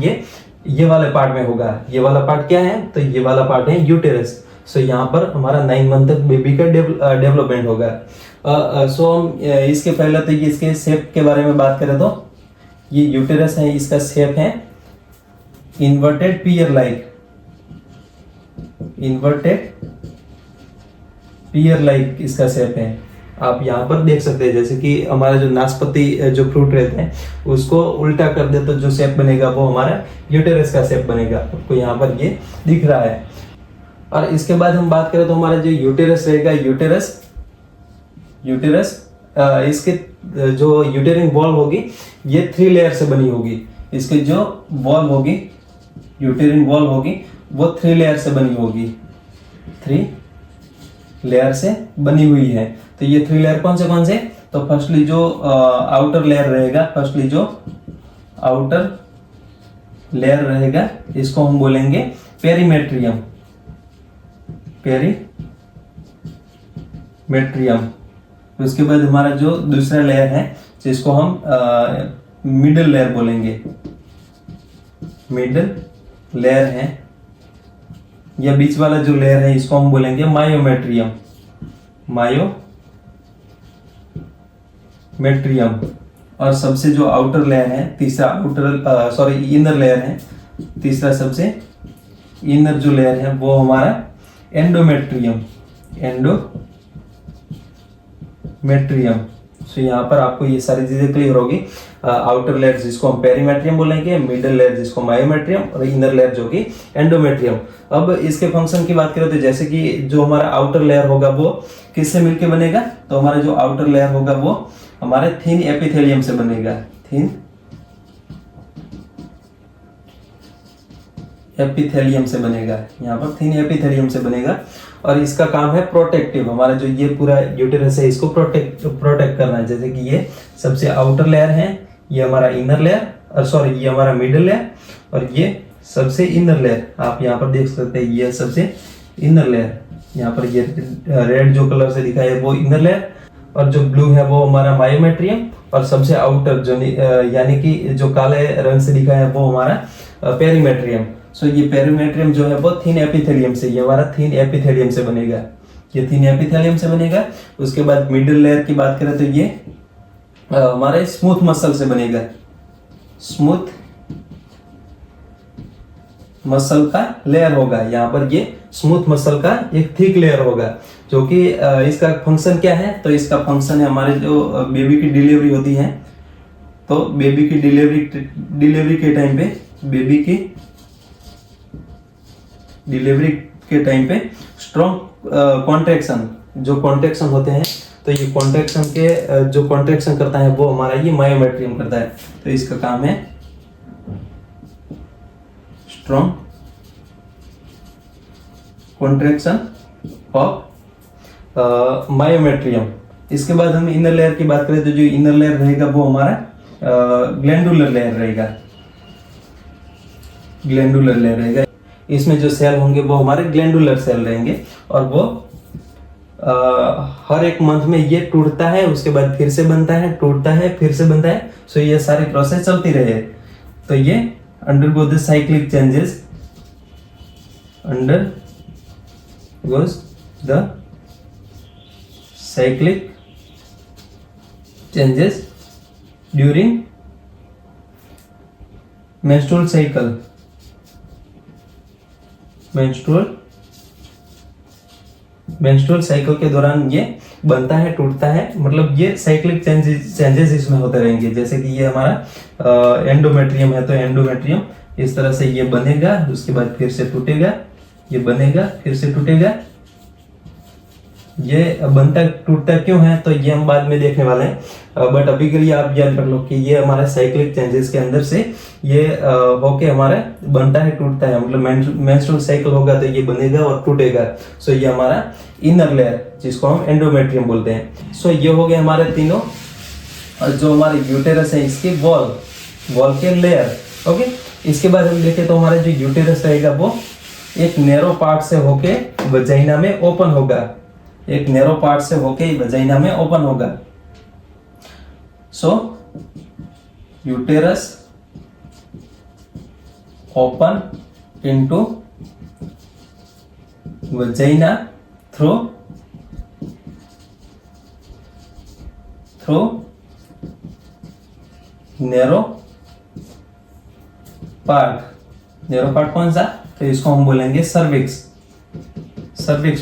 ये वाले पार्ट में होगा। ये वाला पार्ट क्या है? तो ये वाला पार्ट है यूटेरस। सो यहाँ पर हमारा 9 मंथ तक बेबी का डेवलपमेंट होगा। सो हम इसके पहले तो ये इसके शेप के बारे में बात करें तो ये यूटेरस है, इसका शेप है इन्वर्टेड पियर लाइक, इन्वर्टेड पियर लाइक इसका शेप है। आप यहाँ पर देख सकते हैं, जैसे कि हमारा जो नाशपाती जो फ्रूट रहते हैं उसको उल्टा कर दे तो जो शेप बनेगा वो हमारा यूटेरस का शेप बनेगा। आपको यहाँ पर ये दिख रहा है। और इसके बाद हम बात करें तो हमारा जो यूटेरस रहेगा, यूटेरस इसके जो यूटेरिन वॉल होगी ये 3 लेयर से बनी होगी। इसकी जो वॉल होगी, यूटेरिन वॉल होगी वो 3 लेयर से बनी होगी, 3 लेयर से बनी हुई है। तो ये 3 लेयर कौन से? तो फर्स्टली जो आउटर लेयर रहेगा, फर्स्टली जो आउटर लेयर रहेगा इसको हम बोलेंगे पेरीमेट्रियम, पेरीमेट्रियम। उसके बाद हमारा जो दूसरा लेयर है जिसको हम मिडल लेयर बोलेंगे, मिडल लेयर है, या बीच वाला जो लेयर है इसको हम बोलेंगे मायोमेट्रियम, मायोमेट्रियम। और सबसे जो आउटर लेयर है, तीसरा इनर लेयर है, तीसरा सबसे इनर जो लेयर है वो हमारा एंडोमेट्रियम, एंडोमेट्रियम। सो यहाँ पर आपको ये सारी चीजें क्लियर होगी। आउटर लेयर जिसको हम पेरीमेट्रियम बोलेंगे, मिडल लेयर जिसको मायोमेट्रियम, और इनर लेयर जो कि एंडोमेट्रियम। अब इसके फंक्शन की बात करें तो जैसे कि जो हमारा आउटर लेयर होगा वो किससे मिलके बनेगा, तो हमारा जो आउटर लेयर होगा वो हमारे थिन एपिथेलियम से बनेगा, थिन एपिथेलियम से बनेगा, यहाँ पर थिन एपिथेलियम से बनेगा। और इसका काम है प्रोटेक्टिव, हमारा जो ये पूरा यूटेरस है इसको प्रोटेक्ट करना है। जैसे कि ये सबसे आउटर लेयर है, ये हमारा इनर लेयर, सॉरी ये हमारा मिडल लेयर, और ये सबसे इनर लेयर। आप यहाँ पर देख सकते हैं ये सबसे इनर लेयर, यहाँ पर ये रेड जो कलर से दिखा है वो इनर लेयर, और जो ब्लू है वो हमारा मायोमेट्रियम, और सबसे आउटर जो यानी कि जो काले रंग से दिखा है वो हमारा पेरीमेट्रियम। सो ये पेरीमेट्रियम जो है वो थिन एपिथेलियम से, ये हमारा थिन एपिथेलियम से बनेगा, ये थिन एपिथेलियम से बनेगा। उसके बाद मिडिल लेयर की बात करें तो ये हमारे स्मूथ मसल से बनेगा, स्मूथ मसल का लेयर होगा। यहाँ पर ये स्मूथ मसल का एक थिक लेयर होगा, जो कि इसका फंक्शन क्या है, तो इसका फंक्शन है हमारे जो बेबी की डिलीवरी होती है, तो बेबी की डिलीवरी के टाइम पे, बेबी की डिलीवरी के टाइम पे स्ट्रॉन्ग कॉन्ट्रैक्शन, जो कॉन्ट्रैक्शन होते हैं, तो ये कॉन्ट्रैक्शन के जो कॉन्ट्रैक्शन करता है वो हमारा ये मायोमेट्रियम करता है। तो इसका काम है स्ट्रॉन्ग कॉन्ट्रैक्शन ऑफ मायोमेट्रियम। इसके बाद हम इनर लेयर की बात करें तो जो इनर लेयर रहेगा वो हमारा ग्लैंडुलर लेयर रहेगा, ग्लैंडुलर लेयर रहेगा। इसमें जो सेल होंगे वो हमारे ग्लैंडुलर सेल रहेंगे, और वो हर एक मंथ में ये टूटता है, उसके बाद फिर से बनता है, टूटता है, फिर से बनता है। सो ये सारी प्रोसेस चलती रहे। तो ये undergo the cyclic changes, undergoes the cyclic changes during menstrual cycle, menstrual cycle के दौरान ये बनता है, टूटता है, मतलब ये साइक्लिक चेंजेस इसमें होते रहेंगे। जैसे कि ये हमारा एंडोमेट्रियम है, तो एंडोमेट्रियम इस तरह से ये बनेगा, उसके बाद फिर से टूटेगा, ये बनेगा, फिर से टूटेगा। ये बनता टूटता क्यों है तो ये हम बाद में देखने वाले हैं, बट अभी के लिए आप याद रख लो कि ये हमारे साइक्लिक चेंजेस के अंदर से ये होके हमारा बनता है, टूटता है। मतलब मेंस्ट्रुअल साइकिल होगा तो ये बनेगा और टूटेगा। सो ये हमारा इनर लेयर जिसको हम एंडोमेट्रियम बोलते हैं। सो ये हो गए हमारे तीनों, और जो हमारे यूटेरस है इसकी वॉल के लेयर। ओके, इसके बाद हम देखें तो हमारा जो यूटेरस रहेगा वो एक नैरो पार्ट से होके वजाइना में ओपन होगा, एक नैरो पार्ट से होके वजाइना में ओपन होगा। So uterus open into vagina through narrow part. Narrow part कौन सा, तो इसको हम बोलेंगे सर्विक्स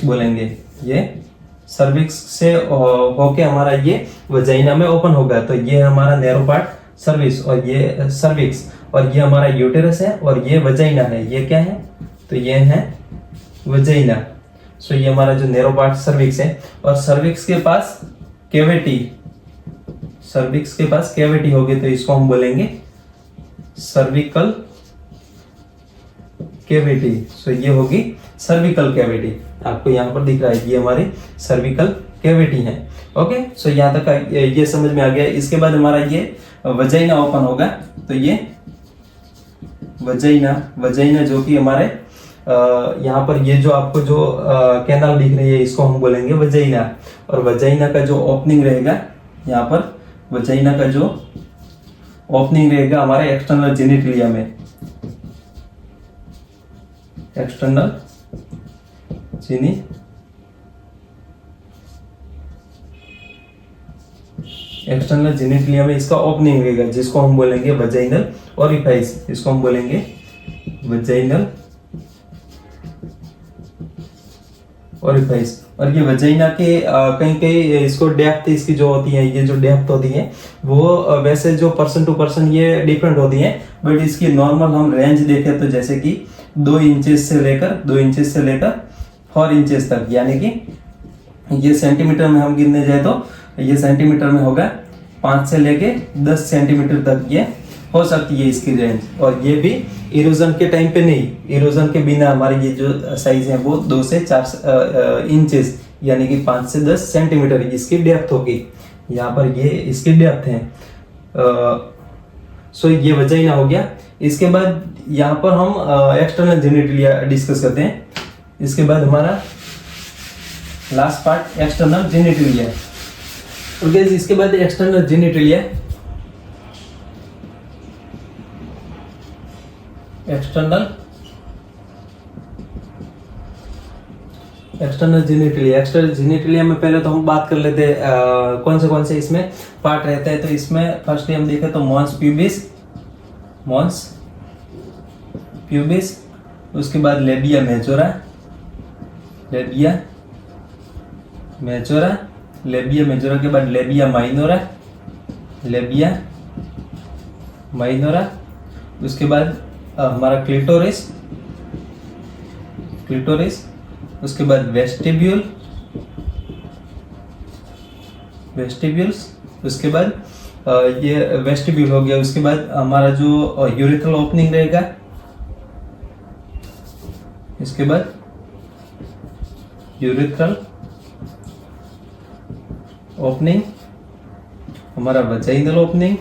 बोलेंगे। ये सर्विक्स से होके हमारा ये वजाइना में ओपन होगा, तो ये हमारा नैरो पार्ट सर्विक्स, और ये सर्विक्स, और ये हमारा यूटेरस है, और ये वजाइना है। ये क्या है, तो ये है वजाइना। सो ये हमारा जो नैरो पार्ट सर्विक्स है, और सर्विक्स के पास कैविटी होगी, तो इसको हम बोलेंगे सर्विकल कैविटी। सो ये होगी सर्विकल कैविटी, आपको यहाँ पर दिख रहा है ये हमारी सर्विकल कैविटी है। ओके, सो यहाँ तक ये समझ में आ गया। इसके बाद हमारा ये वजाइना ओपन होगा, तो ये वजाइना जो कि हमारे यहाँ पर ये जो आपको जो कैनाल दिख रही है इसको हम बोलेंगे वजाइना। और वजाइना का जो ओपनिंग रहेगा, यहाँ पर वजाइना का जो ओपनिंग रहेगा हमारे एक्सटर्नल जेनिटलिया में, एक्सटर्नल जेनिटलिया में इसका ओपनिंग रहेगा, जिसको हम बोलेंगे वजाइनल ओरिफाइस। इसको हम बोलेंगे वजाइनल ओरिफाइस। और ये वजाइना के कहीं कहीं इसको डेप्थ इसकी जो होती है, ये जो डेप्थ होती है वो वैसे जो पर्सन टू पर्सन ये डिफरेंट होती है, बट इसकी नॉर्मल हम रेंज देखें तो जैसे कि 2 इंचेस से लेकर 4 इंचेस तक, यानी कि ये सेंटीमीटर में हम गिनने जाए तो ये सेंटीमीटर में होगा 5 से लेके 10 सेंटीमीटर तक ये हो सकती है इसकी रेंज। और ये भी इरोजन के टाइम पे नहीं, इरोजन के बिना हमारी ये जो साइज है वो 2 से 4 इंचेस यानी कि 5 से 10 सेंटीमीटर इसकी डेप्थ होगी। यहाँ पर ये इसकी डेप्थ है। सो ये वजाइना हो गया। इसके बाद यहाँ पर हम एक्सटर्नल जेनिटलिया डिस्कस करते हैं। इसके बाद हमारा last part external genitalia. Okay, इसके बाद एक्सटर्नल जेनिटलिया, एक्सटर्नल जेनिटलिया में पहले तो हम बात कर लेते हैं कौन से इसमें पार्ट रहते हैं। तो इसमें फर्स्टली हम देखें तो मॉन्स प्यूबिस, उसके बाद लेबिया मेजोरा के बाद लेबिया माइनोरा, उसके बाद हमारा क्लिटोरिस, उसके बाद वेस्टिब्यूल्स, उसके बाद ये वेस्टिब्यूल हो गया। उसके बाद हमारा जो यूरेथ्रल ओपनिंग रहेगा, इसके बाद यूरेथ्रल ओपनिंग, हमारा वजाइनल ओपनिंग,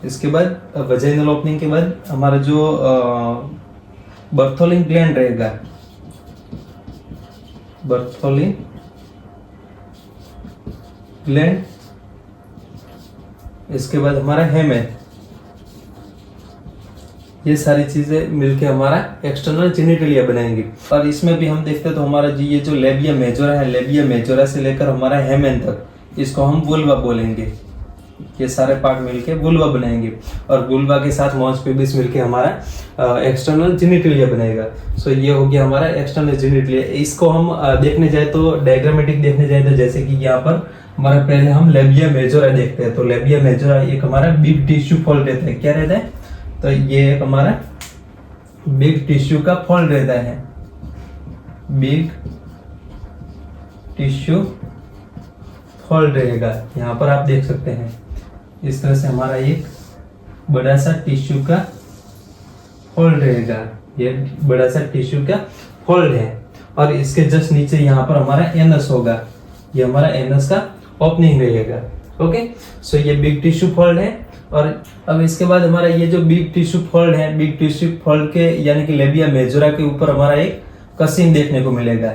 इसके बाद वजाइनल ओपनिंग के बाद हमारा जो बर्थोलिन ग्लैंड रहेगा, इसके बाद हमारा हेमेन। ये सारी चीजें मिलके हमारा एक्सटर्नल जेनिटलिया बनाएंगे। और इसमें भी हम देखते हैं तो हमारा जी ये जो लेबिया मेजोरा से लेकर हमारा हेमेन तक, इसको हम वुल्वा बोलेंगे। ये सारे पार्ट मिलके वुल्वा बनाएंगे और वुल्वा के साथ मॉन्स प्यूबिस मिलके हमारा एक्सटर्नल जेनिटलिया बनेगा। सो ये हो गया हमारा एक्सटर्नल जेनिटलिया। इसको हम देखने जाए तो डायग्रामेटिक देखने जाए तो जैसे कि यहाँ पर हमारा पहले हम लेबिया मेजोरा देखते हैं। तो लेबिया मेजोरा एक हमारा बिग टिश्यू फोल्ड रहता है। क्या रहता है? तो ये एक हमारा बिग टिश्यू का फोल्ड रहता है, बिग टिश्यू फोल्ड रहेगा। यहाँ पर आप देख सकते हैं इस तरह से हमारा एक बड़ा सा टिश्यू का फोल्ड रहेगा। ये बड़ा सा टिश्यू का फोल्ड है और इसके जस्ट नीचे यहाँ पर हमारा एनस होगा। ये हमारा एनस का ओपनिंग रहेगा। ओके, सो ये बिग टिश्यू फोल्ड है। और अब इसके बाद हमारा ये जो बिग टिश्यू फोल्ड है, बिग टिश्यू फोल्ड के यानी कि लेबिया मेजोरा के ऊपर हमारा एक कसिन देखने को मिलेगा,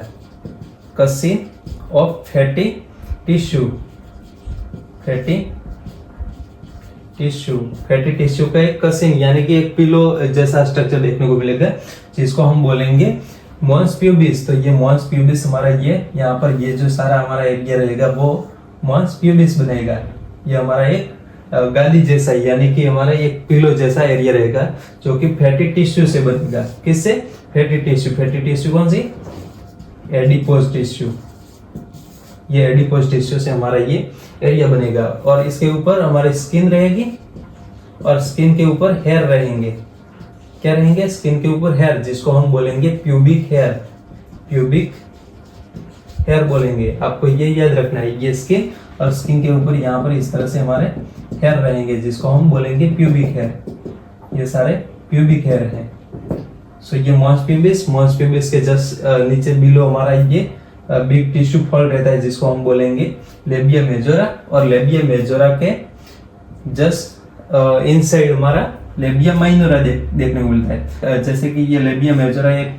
कसिन ऑफ फैटी टिश्यू का एक कसिन यानी कि एक पिलो जैसा स्ट्रक्चर देखने को मिलेगा जिसको हम बोलेंगे मॉन्स प्यूबिस। तो ये मॉन्स प्यूबिस हमारा ये यहाँ पर ये जो सारा हमारा एरिया रहेगा वो मॉन्स प्यूबिस बनेगा। ये हमारा एक गादी जैसा यानी कि हमारा एक पिलो जैसा एरिया रहेगा जो कि फैटी टिश्यू से बनेगा। किससे? फैटी टिश्यू कौन सी? Adipose tissue. ये एडिपोज टिश्यू से हमारा ये एरिया बनेगा और इसके ऊपर हमारी स्किन रहेगी और स्किन के ऊपर हेयर रहेंगे। क्या रहेंगे? स्किन के ऊपर हेयर, जिसको हम बोलेंगे प्यूबिक हेयर बोलेंगे। आपको ये याद रखना है, ये स्किन और स्किन के ऊपर यहाँ पर इस तरह से हमारे हेयर रहेंगे जिसको हम बोलेंगे प्यूबिक हेयर। ये सारे प्यूबिक हेयर हैं। सो ये मॉन्स प्यूबिस के जस्ट नीचे बिलो हमारा ये बिग टिश्यू फोल्ड रहता है जिसको हम बोलेंगे लेबिया मेजोरा। और लेबिया मेजोरा के जस्ट इनसाइड हमारा लेबिया माइनोरा देखने को मिलता है। जैसे कि ये लेबिया मेजोरा एक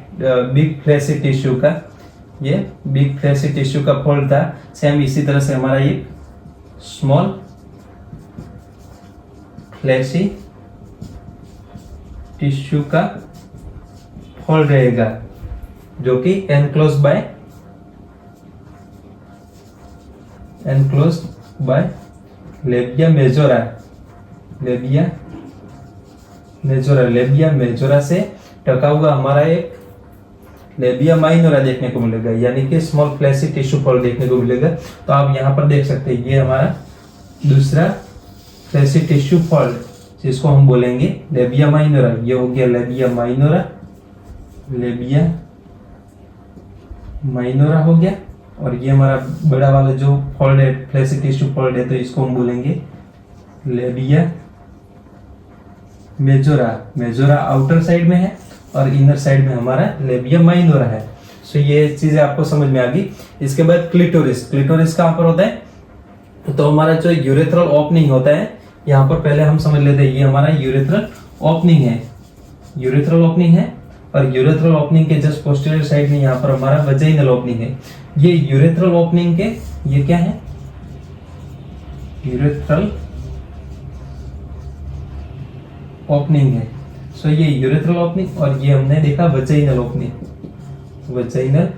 बिग फ्लैसी टिश्यू का फोल्ड था, सेम इसी तरह से हमारा ये स्मॉल फ्लैसी टिश्यू का फोल्ड रहेगा जो कि enclose by labia majora, labia majora से टका हुआ हमारा एक लेबिया माइनोरा देखने को मिलेगा, यानी कि स्मॉल फ्लैसी टिश्यू फोल्ड देखने को मिलेगा। तो आप यहाँ पर देख सकते हैं ये हमारा दूसरा फ्लैसी टिश्यू फोल्ड जिसको हम बोलेंगे लेबिया माइनोरा। ये हो गया लेबिया माइनोरा, लेबिया माइनोरा हो गया। और ये हमारा बड़ा वाला जो फोल्ड है, फ्लैसी टिश्यू फोल्ड है, तो इसको हम बोलेंगे labia majora. Majora outer side में है और इनर साइड में हमारा लेबिया माइनोरा है। सो ये चीजें आपको समझ में आ गई। इसके बाद क्लिटोरिस, क्लिटोरिस कहाँ पर होता है? तो हमारा जो यूरेथ्रल ओपनिंग होता है, यहाँ पर पहले हम समझ लेते हैं ये हमारा यूरेथ्रल ओपनिंग है, यूरेथ्रल ओपनिंग है। और यूरेथ्रल ओपनिंग के जस्ट पोस्टीरियर साइड में यहाँ पर हमारा वजाइनल ओपनिंग है। ये यूरेथ्रल ओपनिंग के ये क्या है? यूरेथ्रल ओपनिंग है। सो ये यूरेथ्रल ओपनिंग और ये हमने देखा वजाइनल ओपनिंग, वजाइनल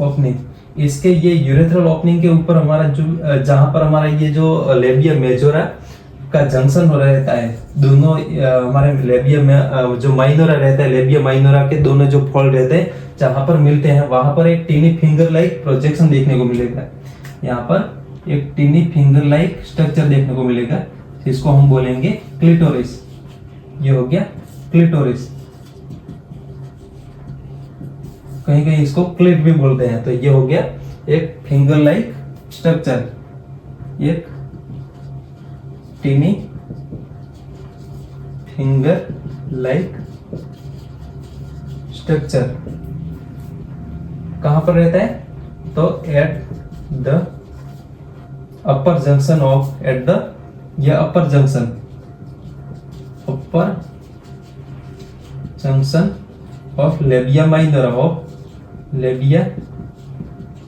ओपनिंग। इसके ये यूरेथ्रल ओपनिंग के ऊपर हमारा जो जहां पर हमारा ये जो लेबिया मेजोरा का जंक्शन हो रहता है, दोनों हमारे लेबिया में जो माइनोरा रहता है, लेबिया माइनोरा के दोनों जो फोल्ड रहते हैं जहां पर मिलते हैं, वहां पर एक टीनी फिंगर लाइक प्रोजेक्शन देखने को मिलेगा। यहाँ पर एक टीनी फिंगर लाइक स्ट्रक्चर देखने को मिलेगा जिसको हम बोलेंगे क्लिटोरिस। ये हो गया क्लिटोरिस, कहीं कहीं इसको क्लिट भी बोलते हैं। तो ये हो गया एक फिंगर लाइक स्ट्रक्चर, एक टीनी फिंगर लाइक स्ट्रक्चर कहां पर रहता है? तो at the upper junction of, at the या upper junction of labia minora, of labia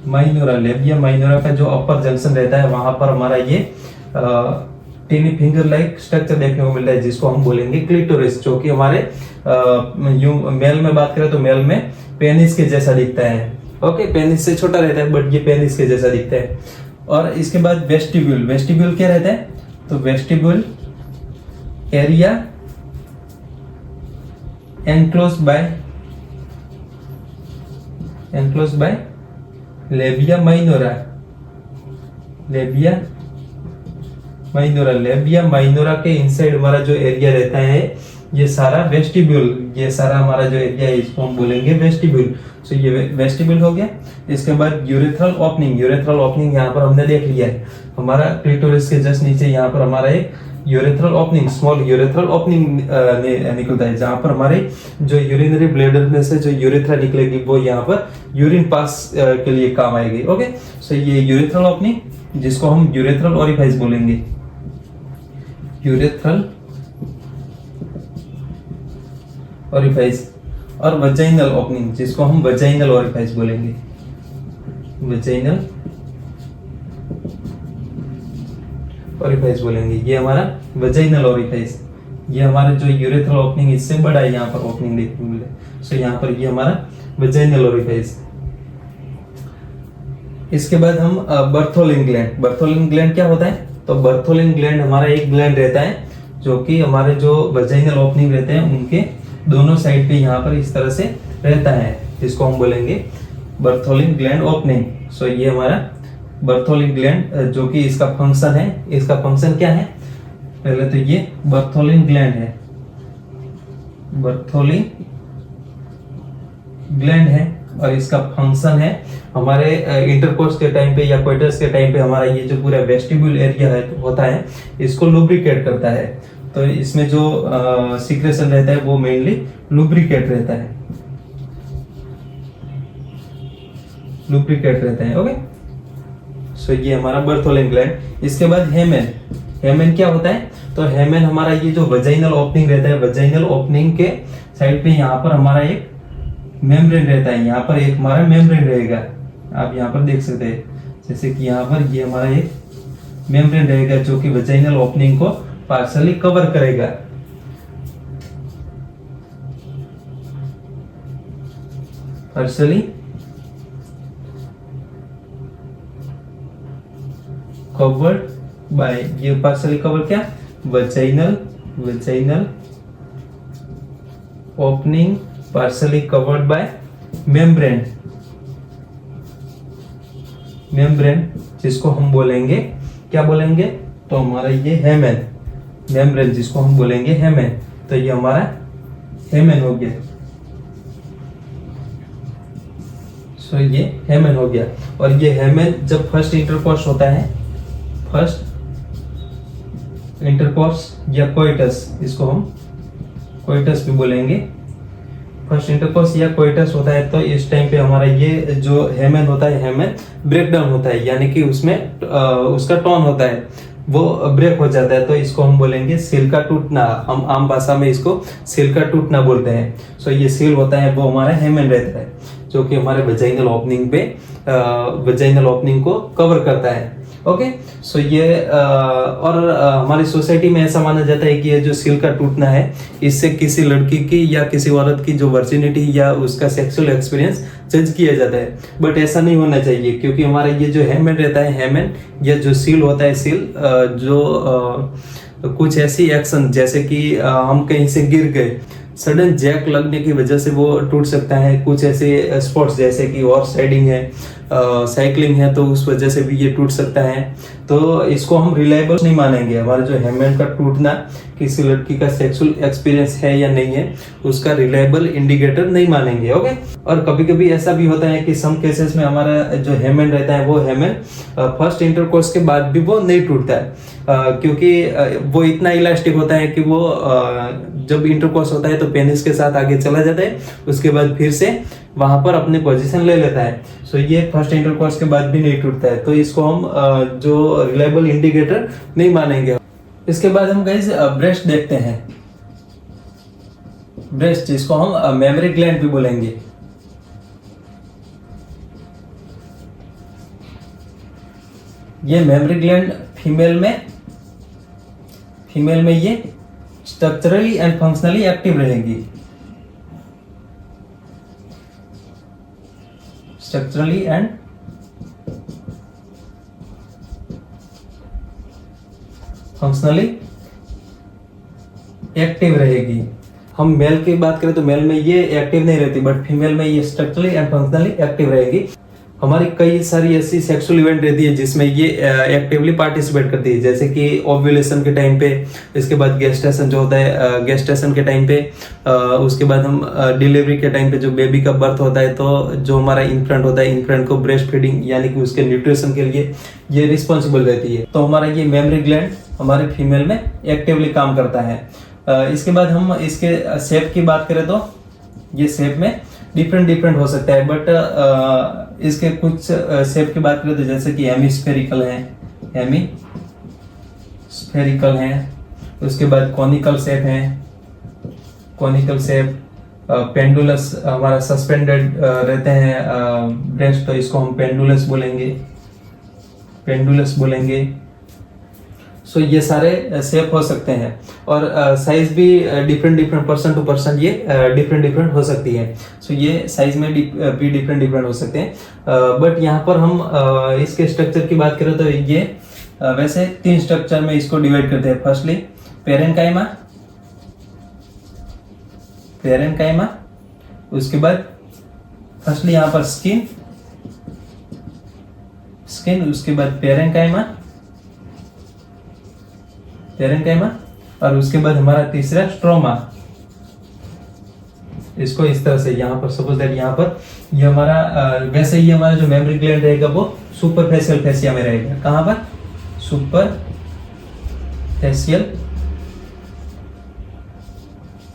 minora. Labia minora का जो अपर जंक्शन रहता है वहां पर हमारा ये टीनी फिंगर लाइक स्ट्रक्चर देखने को मिलता है जिसको हम बोलेंगे क्लिटोरिस, जो कि हमारे मेल में बात करें तो मेल में पेनिस के जैसा दिखता है। ओके, पेनिस से छोटा रहता है बट ये पेनिस के जैसा दिखता है। और इसके बाद वेस्टिब्यूल, वेस्टिब्यूल क्या रहता है? तो vestibule area enclose by लेबिया minora, labia minora. Labia minora के इनसाइड हमारा जो एरिया रहता है ये सारा वेस्टिब्यूल, ये सारा हमारा जो एरिया है इसको हम बोलेंगे वेस्टिब्यूल। सो ये वेस्टिब्यूल हो गया। इसके बाद यूरेथ्रल ओपनिंग, यूरेथ्रल ओपनिंग यहाँ पर हमने देख लिया है। हमारा क्लिटोरिस के जस्ट नीचे यहाँ पर हमारा एक urethral opening, small urethral opening निकलता है जहां पर हमारे जो यूरिनरी ब्लैडर में से जो यूरेथ्रा निकलेगी वो यहाँ पर यूरिन पास के लिए काम आएगी। ओके, सो ये यूरेथ्रल ओपनिंग जिसको हम यूरेथ्रल ओरिफाइस बोलेंगे, यूरेथ्रल ओरिफाइस। और वजाइनल ओपनिंग जिसको हम वजाइनल ओरिफाइस बोलेंगे, वजाइनल ओरिफाइस बोलेंगे। ये हमारा वजाइनल ओरिफाइस, ये हमारा जो यूरेथ्रल ओपनिंग इससे बड़ा है यहाँ पर ओपनिंग देखने को मिले। सो यहाँ पर ये हमारा वजाइनल ओरिफाइस। इसके बाद हम बर्थोलिन ग्लैंड, बर्थोलिन ग्लैंड क्या होता है? तो बर्थोलिन ग्लैंड हमारा एक ग्लैंड रहता है जो कि हमारे जो वजाइनल ओपनिंग रहते हैं उनके दोनों साइड पे यहाँ पर इस तरह से रहता है जिसको हम बोलेंगे बर्थोलिन ग्लैंड ओपनिंग। सो ये हमारा बर्थोलिन ग्लैंड जो कि इसका फंक्शन है, इसका फंक्शन क्या है? पहले तो ये बर्थोलिन ग्लैंड है, बर्थोलिन ग्लैंड है और इसका फंक्शन है हमारे इंटरकोर्स के टाइम पे या कोइटस के टाइम पे हमारा ये जो पूरा वेस्टिब्यूल एरिया है होता है इसको लुब्रिकेट करता है। तो इसमें जो सीक्रेशन रहता है वो मेनली लुब्रिकेट रहता है, लुब्रिकेट रहता है। ओके, सो ये हमारा बर्थोलिन ग्लैंड। इसके बाद हेमेन, हेमेन क्या होता है? तो हेमेन हमारा ये जो वजाइनल ओपनिंग रहता है, वजाइनल ओपनिंग के साइड पे यहाँ पर हमारा एक मेम्ब्रेन रहता है, यहाँ पर एक हमारा मेम्ब्रेन रहेगा। आप यहाँ पर देख सकते हैं जैसे कि यहाँ पर ये हमारा एक मेम्ब्रेन रहेगा जो कि वजाइनल ओपनिंग को पार्शली कवर करेगा। पार्शली कवर्ड बाय, ये पार्शली कवर क्या? vaginal opening partially covered by membrane जिसको हम बोलेंगे, क्या बोलेंगे, तो हमारा ये हेमेन, मेम्ब्रेन जिसको हम बोलेंगे हेमेन, तो ये हमारा हेमेन हो गया। सो ये हेमेन हो गया। और ये हेमेन जब फर्स्ट इंटरकोर्स होता है, फर्स्ट इंटरकोर्स या कोइटस, इसको हम कोइटस भी बोलेंगे, फर्स्ट इंटरकोर्स या कोइटस होता है, तो इस टाइम पे हमारा ये जो हेमेन होता है, हेमेन ब्रेक डाउन होता है, यानी कि उसमें उसका टोन होता है वो ब्रेक हो जाता है, तो इसको हम बोलेंगे सील का टूटना। हम आम भाषा में इसको सील का टूटना बोलते हैं। सो ये सील होता है वो हमारा हेमेन रहता है, जो कि हमारे वेजाइनल ओपनिंग पे वेजाइनल ओपनिंग को कवर करता है। ओके, सो ये और हमारी सोसाइटी में ऐसा माना जाता है कि ये जो सील का टूटना है, इससे किसी लड़की की या किसी औरत की जो वर्जिनिटी या उसका सेक्सुअल एक्सपीरियंस जज किया जाता है। बट ऐसा नहीं होना चाहिए, क्योंकि हमारा ये जो हेमेन रहता है, हेमेन या जो सील होता है, सील जो कुछ ऐसी एक्शन, जैसे कि हम कहीं से गिर गए, सडन जैक लगने की वजह से वो टूट सकता है। कुछ ऐसे स्पोर्ट्स जैसे कि हॉर्स राइडिंग है, साइकिलिंग है, तो उस वजह से भी ये टूट सकता है। तो इसको हम रिलायबल नहीं मानेंगे। हमारा जो हेमेन का टूटना किसी लड़की का सेक्सुअल एक्सपीरियंस है या नहीं है, उसका रिलायबल इंडिकेटर नहीं मानेंगे। ओके, और कभी कभी ऐसा भी होता है कि सम केसेस में हमारा जो हेमेन रहता है, वो हेमेन फर्स्ट इंटरकोर्स के बाद भी वो नहीं टूटता है, क्योंकि वो इतना इलास्टिक होता है कि वो जब इंटरकोर्स होता है तो पेनिस के साथ आगे चला जाता है, उसके बाद फिर से वहां पर अपने पोजीशन ले लेता है। सो ये फर्स्ट इंटरकोर्स के बाद भी नहीं टूटता है, तो इसको हम जो रिलायबल इंडिकेटर नहीं मानेंगे। इसके बाद हम गाइस ब्रेस्ट देखते हैं। ब्रेस्ट जिसको हम मेमरी ग्लैंड भी बोलेंगे। ये मेमरी ग्लैंड फीमेल में ये स्ट्रक्चरली एंड फंक्शनली एक्टिव रहेगी। स्ट्रक्चरली एंड फंक्शनली एक्टिव रहेगी। हम मेल की बात करें तो मेल में ये एक्टिव नहीं रहती, बट फीमेल में ये स्ट्रक्चरली एंड फंक्शनली एक्टिव रहेगी। हमारी कई सारी ऐसी सेक्सुअल इवेंट रहती है जिसमें ये एक्टिवली पार्टिसिपेट करती है, जैसे कि ओव्यूलेशन के टाइम पे, इसके बाद गेस्टेशन जो होता है, गेस्टेशन के टाइम पे, उसके बाद हम डिलीवरी के टाइम पे जो बेबी का बर्थ होता है, तो जो हमारा इन्फेंट होता है, इन्फेंट को ब्रेस्ट फीडिंग यानी कि उसके न्यूट्रिशन के लिए ये रिस्पॉन्सिबल रहती है। तो हमारा ये मेमरी ग्लैंड हमारे फीमेल में एक्टिवली काम करता है। इसके बाद हम इसके शेप की बात करें तो ये शेप में डिफरेंट हो सकता है, बट इसके कुछ शेप की बात करें तो जैसे कि हेमिस्फेरिकल है, उसके बाद कॉनिकल शेप है, कॉनिकल शेप, पेंडुलस हमारा सस्पेंडेड रहते हैं ब्रेस्ट, तो इसको हम पेंडुलस बोलेंगे। सो ये सारे शेप हो सकते हैं, और साइज भी डिफरेंट पर्सन टू पर्सन ये डिफरेंट हो सकती है। सो ये साइज में भी डिफरेंट हो सकते हैं, बट यहाँ पर हम इसके स्ट्रक्चर की बात करें तो ये वैसे 3 स्ट्रक्चर में इसको डिवाइड करते हैं। फर्स्टली पेरेन्काइमा, उसके बाद फर्स्टली यहाँ पर स्किन, उसके बाद पेरेन्काइमा, और उसके बाद हमारा तीसरा स्ट्रोमा। इसको इस तरह से यहाँ पर सपोज दैट यहाँ पर ये हमारा वैसे ही हमारा जो मेमरी ग्लैंड रहेगा वो सुपरफेशियल फेसिया में रहेगा। कहाँ पर? सुपरफेशियल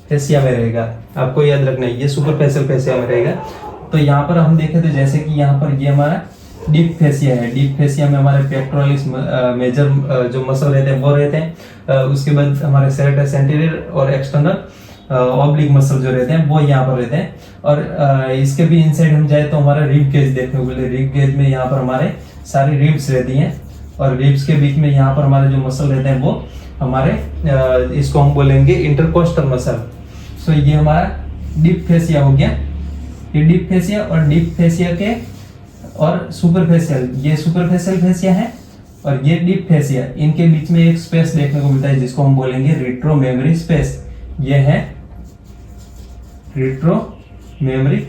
फेसिया में रहेगा। आपको याद रखना है ये सुपरफेशियल फेसिया में रहेगा। तो यहाँ पर हम देखें तो जैसे कि यहाँ पर ये हमारा डीप फेसिया है। डीप फेसिया में हमारे पेक्टोरलिस मेजर जो मसल रहते हैं वो रहते हैं। उसके बाद हमारे सेरेटस एंटीरियर और एक्सटर्नल ऑब्लिक मसल जो रहते हैं वो यहाँ पर रहते हैं। और इसके भी इनसाइड हम जाए तो हमारा रिब गेज देखने को मिले। रिब गेज में यहाँ पर हमारे सारी रिब्स रहती हैं, और रिब्स के बीच में यहाँ पर हमारे जो मसल रहते हैं वो हमारे इसको हम बोलेंगे इंटरकोस्टल मसल। सो ये हमारा डीप फेसिया हो गया। ये डीप फेसिया और डीप फेसिया के और सुपरफेशियल, ये सुपरफेशियल फेसिया है और ये डीप फेसिया, इनके बीच में एक स्पेस देखने को मिलता है जिसको हम बोलेंगे रिट्रो मेमोरी स्पेस। ये है रिट्रो मेमोरी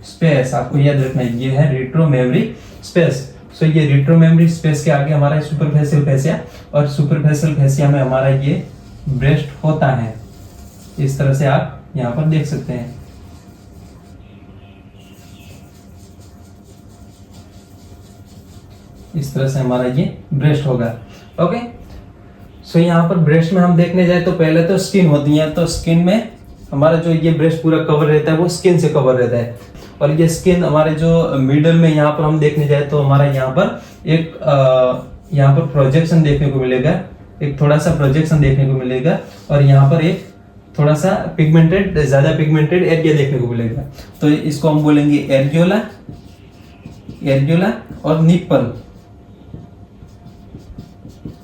स्पेस, आपको याद रखना है, ये है रिट्रो मेमोरी स्पेस। सो ये रिट्रो मेमोरी स्पेस के आगे हमारा सुपरफेशियल फेसिया, और सुपरफेशियल फेसिया में हमारा ये ब्रेस्ट होता है। इस तरह से आप यहां पर देख सकते हैं। इस तरह से हमारा ये ब्रेस्ट होगा। ओके, सो यहाँ पर ब्रेस्ट में हम देखने जाए तो पहले तो स्किन होती है, तो स्किन में हमारा जो ये ब्रेस्ट पूरा कवर रहता है वो स्किन से कवर रहता है। और ये स्किन हमारे जो मिडल में यहाँ पर हम देखने जाए तो हमारा यहाँ पर एक यहाँ पर प्रोजेक्शन देखने को मिलेगा, एक थोड़ा सा प्रोजेक्शन देखने को मिलेगा, और यहाँ पर एक थोड़ा सा पिगमेंटेड, ज्यादा पिगमेंटेड एरिया देखने को मिलेगा। तो इसको हम बोलेंगे एरियोला, एरियोला और निप्पल।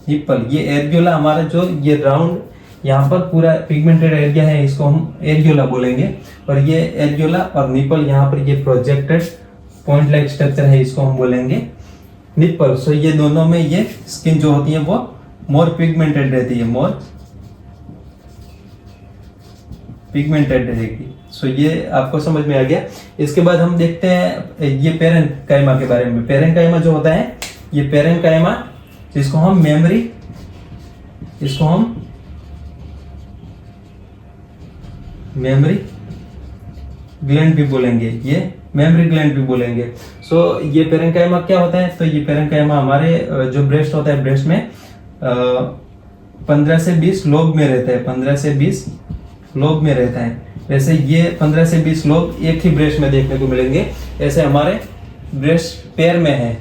निप्पल, ये एरियोला हमारा जो ये राउंड यहाँ पर पूरा पिगमेंटेड एरिया है, इसको हम एरियोला बोलेंगे। और ये एरियोला और निप्पल, यहाँ पर ये प्रोजेक्टेड पॉइंट लाइक स्ट्रक्चर है, इसको हम बोलेंगे निप्पल। सो ये दोनों में ये स्किन जो होती है वो मोर पिगमेंटेड रहती है, मोर पिगमेंटेड रहेगी। सो ये आपको समझ में आ गया। इसके बाद हम देखते हैं ये पेरेन्काइमा के बारे में। पेरेन्काइमा जो होता है, ये पेरेन्काइमा जिसको हम मेमोरी, इसको हम मेमोरी ग्लैंड भी बोलेंगे, ये मेमोरी ग्लैंड भी बोलेंगे। सो ये पेरेन्काइमा क्या होता है, तो ये पेरेन्काइमा हमारे जो ब्रेस्ट होता है, ब्रेस्ट में 15 से 20 लोब में रहता है, 15 से 20 लोब में रहता है। वैसे ये 15 से 20 लोब एक ही ब्रेस्ट में देखने को मिलेंगे। ऐसे हमारे ब्रेस्ट पैर में है,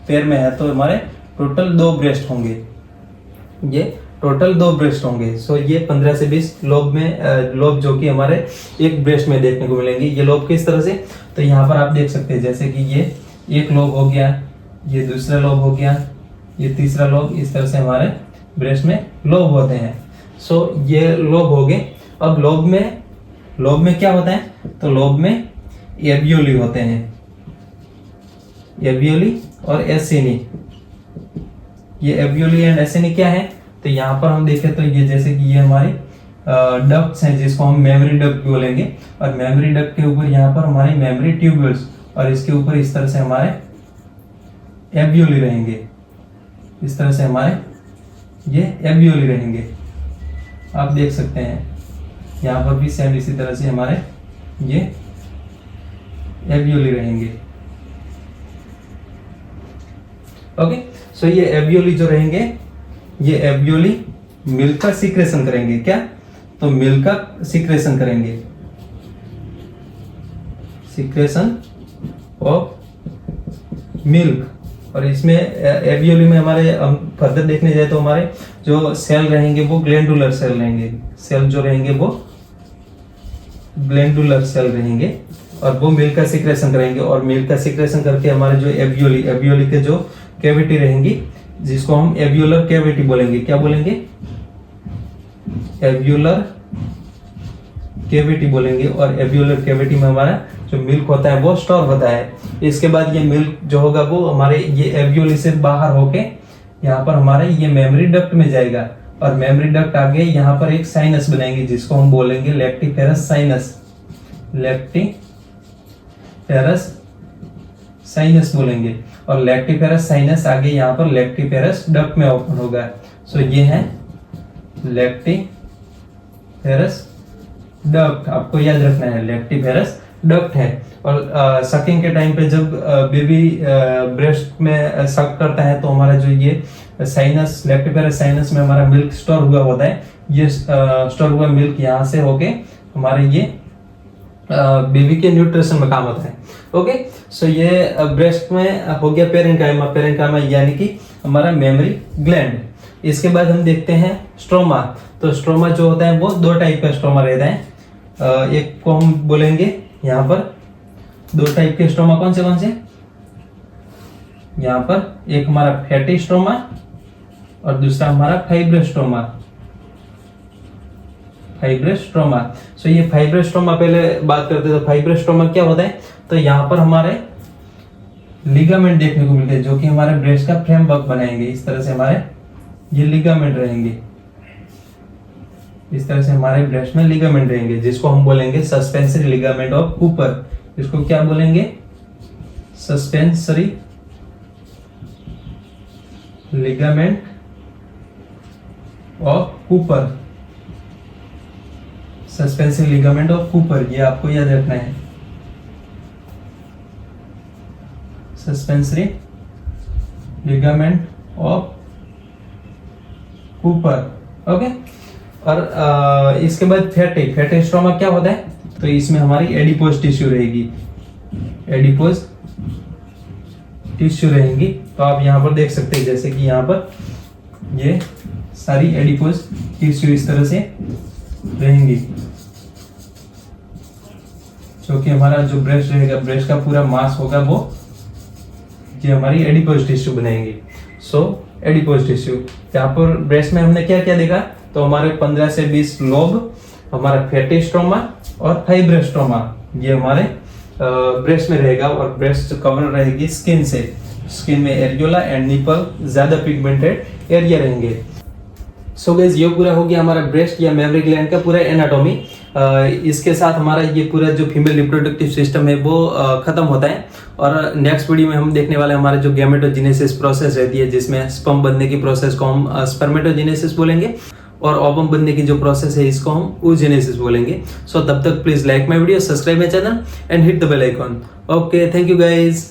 पैर में है तो हमारे टोटल 2 ब्रेस्ट होंगे, ये टोटल 2 ब्रेस्ट होंगे। सो ये 15 से 20 लोब में लोब जो कि हमारे एक ब्रेस्ट में देखने को मिलेंगे। ये लोब किस तरह से, तो यहाँ पर आप देख सकते हैं, जैसे कि ये एक लोब हो गया, ये दूसरा लोब हो गया, ये तीसरा लोब, इस तरह से हमारे ब्रेस्ट में लोब होते हैं। सो ये लोब हो गए। अब लोब में क्या होता है, तो लोब में एवियोली होते हैं, एवियोली और एसिनी। ये एवियोली एंड एसिनी क्या है, तो यहाँ पर हम देखें तो ये जैसे कि ये हमारी डक्ट्स हैं जिसको हम मेमोरी डक्ट बोलेंगे। और मेमोरी डक्ट के ऊपर यहाँ पर हमारी मेमोरी ट्यूब्यूल्स, और इसके ऊपर इस तरह से हमारे एवियोली रहेंगे, इस तरह से हमारे ये एवियोली रहेंगे। आप देख सकते हैं यहाँ पर भी सेम इसी तरह से हमारे ये एवियोली रहेंगे। ओके, सो ये एवियोली जो रहेंगे, ये एवियोली मिल्क का सीक्रेशन करेंगे। क्या, तो मिल्क का सीक्रेशन करेंगे, सीक्रेशन ऑफ मिल्क। और इसमें एवियोली में हमारे हम फर्दर देखने जाए तो हमारे जो सेल रहेंगे वो ग्लैंडुलर सेल रहेंगे, सेल जो रहेंगे वो ग्लैंडुलर सेल रहेंगे, और वो मिल्क का सीक्रेशन करेंगे। और मिल्क का सीक्रेशन करके हमारे जो एवियोली के जो कैविटी रहेंगी, जिसको हम एवियोलर कैविटी बोलेंगे। क्या बोलेंगे, एवियोलर कैविटी बोलेंगे। और एवियोलर कैविटी में हमारा जो मिल्क होता है वो स्टोर होता है। इसके बाद ये मिल्क जो होगा वो हमारे ये एवियोली से बाहर होके यहाँ पर हमारे ये मेमोरी डक्ट में जाएगा। और मेमोरी डक्ट आगे यहाँ पर एक साइनस बनाएंगे जिसको हम बोलेंगे लैक्टिफेरस साइनस, लैक्टिफेरस साइनस बोलेंगे। और लैक्टिफेरस साइनस आगे यहाँ पर लैक्टिफेरस डक्ट में ओपन होगा। सो ये है लैक्टिफेरस डक्ट, आपको याद रखना है लैक्टिफेरस डक्ट है। और सकिंग के टाइम पे जब बेबी ब्रेस्ट में सक करता है तो हमारा जो ये साइनस, लैक्टिफेरस साइनस में हमारा मिल्क स्टोर हुआ होता है। ये स्टोर हुआ मिल्क यहाँ से होके हमारे ये बेबी के न्यूट्रिशन में काम होता है। ओके, सो ये ब्रेस्ट में हो गया पेरेन्काइमा, पेरेन्काइमा यानी कि हमारा मेमोरी ग्लैंड। इसके बाद हम देखते हैं स्ट्रोमा। तो स्ट्रोमा जो होता है वो 2 टाइप का स्ट्रोमा रहता है। एक को हम बोलेंगे यहाँ पर 2 टाइप के स्ट्रोमा कौन से यहाँ पर एक हमारा फैटी स्ट्रोमा और दूसरा हमारा फाइब्रोस्ट्रोमा, फाइब्रोस्ट्रोमा। सो ये फाइब्रोस्ट्रोमा पहले बात करते हैं। तो फाइब्रोस्ट्रोमा क्या होता है, तो यहाँ पर हमारे लिगामेंट देखने को मिलते हैं जो कि हमारे ब्रेस्ट का फ्रेमवर्क बनाएंगे। इस तरह से हमारे ये लिगामेंट रहेंगे, इस तरह से हमारे ब्रेस्ट में लिगामेंट रहेंगे जिसको हम बोलेंगे सस्पेंसरी लिगामेंट ऑफ कूपर। इसको क्या बोलेंगे? Suspensory ligament of Cooper, suspensory ligament of Cooper, ये आपको याद रखना है। Suspensory ligament of Cooper, okay. और इसके बाद फैटी स्ट्रोमा क्या होता है? तो इसमें हमारी एडिपोज टिश्यू रहेगी, एडिपोज टिश्यू रहेंगी। तो आप यहाँ पर देख सकते हैं जैसे कि यहाँ पर ये सारी एडिपोज टिश्यू इस तरह से रहेंगी, जो कि हमारा जो ब्रेस्ट रहेगा, ब्रेस्ट का पूरा मास होगा वो ये हमारी एडिपोज टिश्यू बनाएंगे। सो एडिपोज टिश्यू, यहाँ पर ब्रेस्ट में हमने क्या क्या देखा? तो हमारे 15 से 20 लोब, हमारा फैटी स्ट्रोमा और फाइब्रोस्ट्रोमा, ये हमारे ब्रेस्ट में रहेगा। और ब्रेस्ट कवर रहेगी स्किन से, स्किन में एरियोला एंड निपल ज्यादा पिगमेंटेड एरिया रहेंगे। सो गाइस, ये पूरा हो गया हमारा ब्रेस्ट या मेमरी ग्लैंड का पूरा एनाटॉमी। इसके साथ हमारा ये पूरा जो फीमेल रिप्रोडक्टिव सिस्टम है वो खत्म होता है। और नेक्स्ट वीडियो में हम देखने वाले हमारा जो गैमेटोजेनेसिस प्रोसेस रहती है, जिसमें स्पर्म बनने की प्रोसेस को हम स्पर्मेटोजेनेसिस बोलेंगे और ओवम बनने की जो प्रोसेस है इसको हम oogenesis बोलेंगे। सो तब तक please like my video, subscribe my channel and hit the bell icon. Okay, thank you guys.